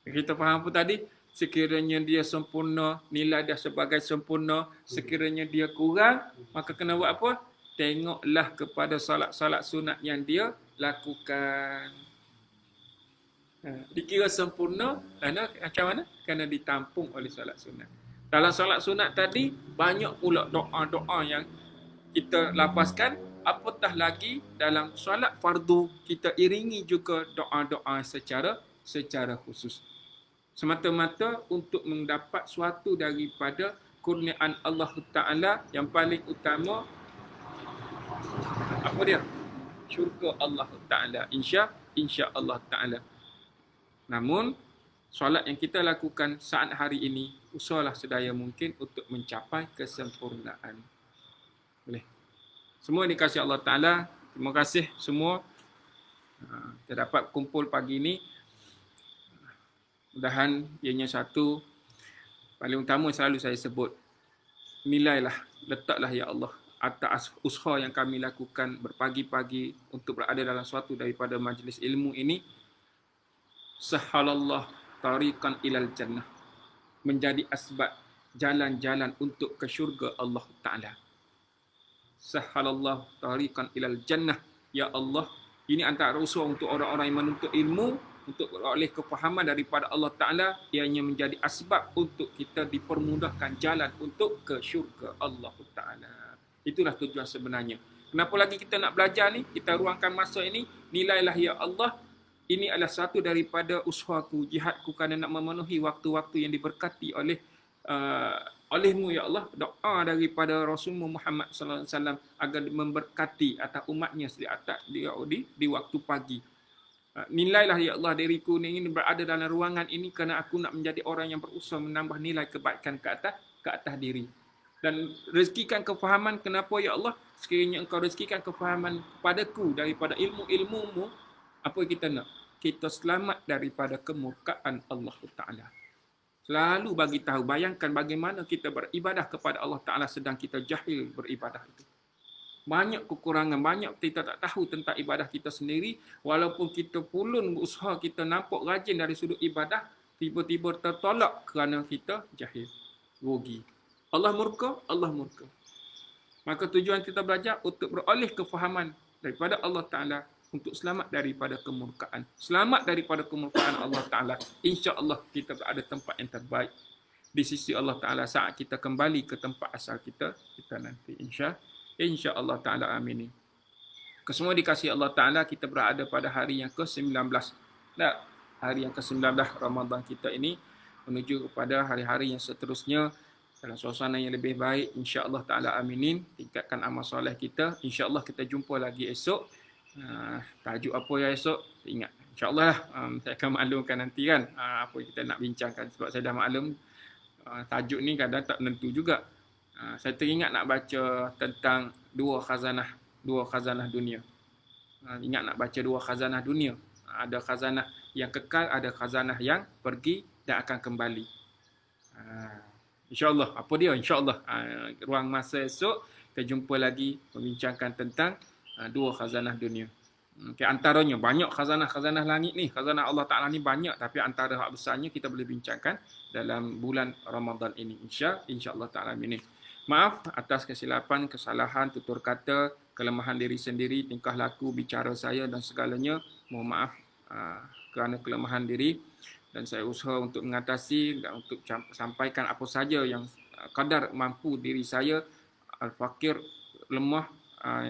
Kita faham apa tadi? Sekiranya dia sempurna, nilai dia sebagai sempurna. Sekiranya dia kurang, maka kena buat apa? Tengoklah kepada salat-salat sunat yang dia lakukan. Dikira sempurna kerana macam mana? Kerana ditampung oleh salat sunat. Dalam salat sunat tadi, banyak pula doa-doa yang kita lapaskan. Apatah lagi dalam solat fardu, kita iringi juga doa-doa secara khusus. Semata-mata untuk mendapat suatu daripada kurniaan Allah Ta'ala yang paling utama. Apa dia? Syurga Allah Ta'ala. Insya Allah Ta'ala. Namun, solat yang kita lakukan saat hari ini, usahalah sedaya mungkin untuk mencapai kesempurnaan. Boleh? Semua dikasihi Allah Ta'ala. Terima kasih semua. Kita dapat kumpul pagi ini. Mudahan ianya satu. Paling utama selalu saya sebut. Nilailah, letaklah ya Allah atas usaha yang kami lakukan berpagi-pagi untuk berada dalam suatu daripada majlis ilmu ini. Sahalallah tariqan ilal jannah. Menjadi asbab jalan-jalan untuk ke syurga Allah Ta'ala. Sahalallah tariqan ilal jannah. Ya Allah, ini antara usaha untuk orang-orang yang menuntut ilmu, untuk beroleh kefahaman daripada Allah Ta'ala, ianya menjadi asbab untuk kita dipermudahkan jalan untuk ke syurga Allah Ta'ala. Itulah tujuan sebenarnya. Kenapa lagi kita nak belajar ni? Kita ruangkan masa ini. Nilailah ya Allah, ini adalah satu daripada usahaku, jihadku kerana nak memenuhi waktu-waktu yang diberkati olehmu ya Allah. Doa daripada Rasulullah Muhammad sallallahu alaihi wasallam agar memberkati atas umatnya di waktu pagi. Nilailah ya Allah diriku ini berada dalam ruangan ini kerana aku nak menjadi orang yang berusaha menambah nilai kebaikan ke atas diri. Dan rezekikan kefahaman. Kenapa ya Allah? Sekiranya engkau rezekikan kefahaman kepadaku daripada ilmu-ilmumu, apa kita nak? Kita selamat daripada kemurkaan Allah Ta'ala. Selalu bagi tahu, bayangkan bagaimana kita beribadah kepada Allah Ta'ala sedang kita jahil beribadah itu. Banyak kekurangan, banyak kita tak tahu tentang ibadah kita sendiri. Walaupun kita pulun berusaha, kita nampak rajin dari sudut ibadah, tiba-tiba tertolak kerana kita jahil. Rugi. Allah murka, Allah murka. Maka tujuan kita belajar untuk beroleh kefahaman daripada Allah Ta'ala untuk selamat daripada kemurkaan. Selamat daripada kemurkaan Allah Ta'ala. InsyaAllah kita berada tempat yang terbaik di sisi Allah Ta'ala saat kita kembali ke tempat asal kita nanti. InsyaAllah Ta'ala amin. Kesemua dikasihi Allah Ta'ala, kita berada pada hari yang ke-19. Hari yang ke-19 Ramadan kita ini menuju kepada hari-hari yang seterusnya dalam suasana yang lebih baik. InsyaAllah Ta'ala aminin. Tingkatkan amal soleh kita. InsyaAllah kita jumpa lagi esok. Tajuk apa ya esok? Ingat. InsyaAllah saya akan maklumkan nanti kan apa yang kita nak bincangkan. Sebab saya dah maklum tajuk ni kadang tak menentu juga. Saya teringat nak baca tentang dua khazanah dunia. Ingat nak baca dua khazanah dunia. Ada khazanah yang kekal, ada khazanah yang pergi dan akan kembali. InsyaAllah. Apa dia? InsyaAllah. Ruang masa esok, kita jumpa lagi membincangkan tentang dua khazanah dunia. Antaranya banyak khazanah langit ni. Khazanah Allah Ta'ala ni banyak. Tapi antara hak besarnya kita boleh bincangkan dalam bulan Ramadan ini. InsyaAllah Ta'ala ini. Maaf atas kesilapan, kesalahan, tutur kata, kelemahan diri sendiri, tingkah laku, bicara saya dan segalanya. Mohon maaf kerana kelemahan diri. Dan saya usaha untuk mengatasi dan untuk sampaikan apa saja yang kadar mampu diri saya. Al-fakir, lemah,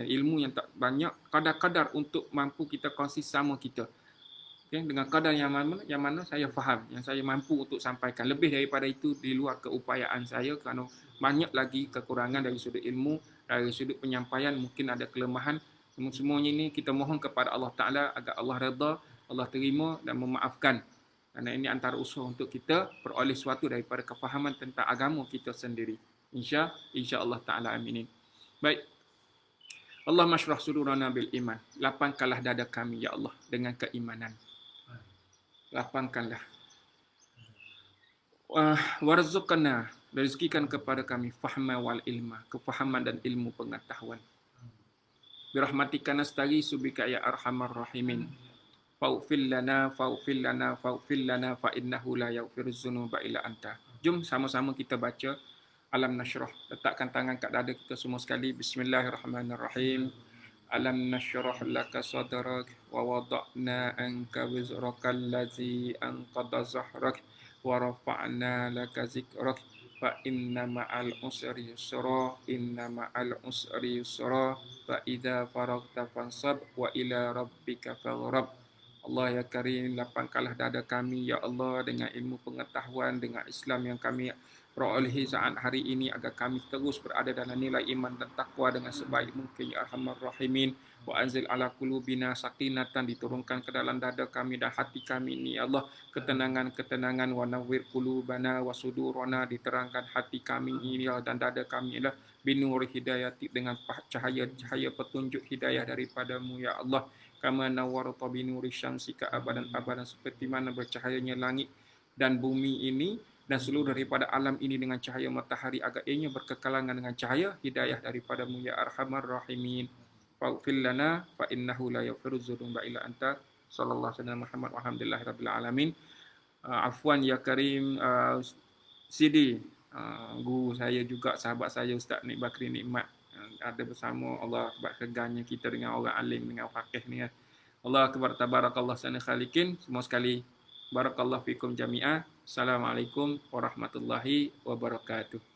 ilmu yang tak banyak. Kadar-kadar untuk mampu kita kongsi sama kita. Okay, dengan kadar yang mana saya faham, yang saya mampu untuk sampaikan. Lebih daripada itu di luar keupayaan saya kerana banyak lagi kekurangan dari sudut ilmu, dari sudut penyampaian, mungkin ada kelemahan. Semuanya ini kita mohon kepada Allah Ta'ala agar Allah redha, Allah terima dan memaafkan. Kerana ini antara usaha untuk kita peroleh sesuatu daripada kefahaman tentang agama kita sendiri. Insya Allah Ta'ala aminin. Baik. Allah masyrah sudurana bil iman. Lapangkanlah dada kami, ya Allah, dengan keimanan. Lapangkanlah. Warzuqna, rezekikan kepada kami fahma wal ilma, kefahaman dan ilmu pengetahuan. Birahmatika nastaghiitsu bika ya arhamar rahimin. Faghfir lana fa innahu la yaghfiruz dzunuba illa anta. Jom sama-sama kita baca Alam Nashrah. Letakkan tangan kat dada kita semua sekali. Bismillahirrahmanirrahim. Alam nashrah laka sadrak wa wada'na anka wizraka allazi anqadha zahrak wa rafa'na laka zikrak fa inna ma'al usri yusra fa idza faraghta fansab wa ila rabbika farghab. Allah ya Karim, lapangkanlah dada kami ya Allah dengan ilmu pengetahuan, dengan Islam yang kami perolehi saat hari ini agar kami terus berada dalam nilai iman dan takwa dengan sebaik mungkin ya Arhamar Rahimin. Wa anzil ala qulubina sakinatan, diturunkan ke dalam dada kami dan hati kami ini ya Allah ketenangan wa nawwir qulubana wa sudurana, diterangkan hati kami ini dan dada kami adalah binur hidayati, dengan cahaya petunjuk hidayah daripadamu ya Allah. Kama nawwarta binuri syamsika abadan seperti mana bercahayanya langit dan bumi ini dan seluruh daripada alam ini dengan cahaya matahari agar ianya berkekalangan dengan cahaya hidayah daripadamu ya Arhamar Rahimin. Faghfir lana fa innahu la yaghfiru dzunuba illa anta. Sallallahu alaihi wasallam Muhammad walhamdulillahirabbil alamin. Afwan ya Karim, Sidi, guru saya juga, sahabat saya Ustaz Nik Bakri Nikmat, ada bersama. Allah akbar, reganya kita dengan orang alim, dengan faqih ni. Allah akbar, tabarakallah sana khaliqin. Semua sekali barakallahu fikum jami'ah. Assalamualaikum warahmatullahi wabarakatuh.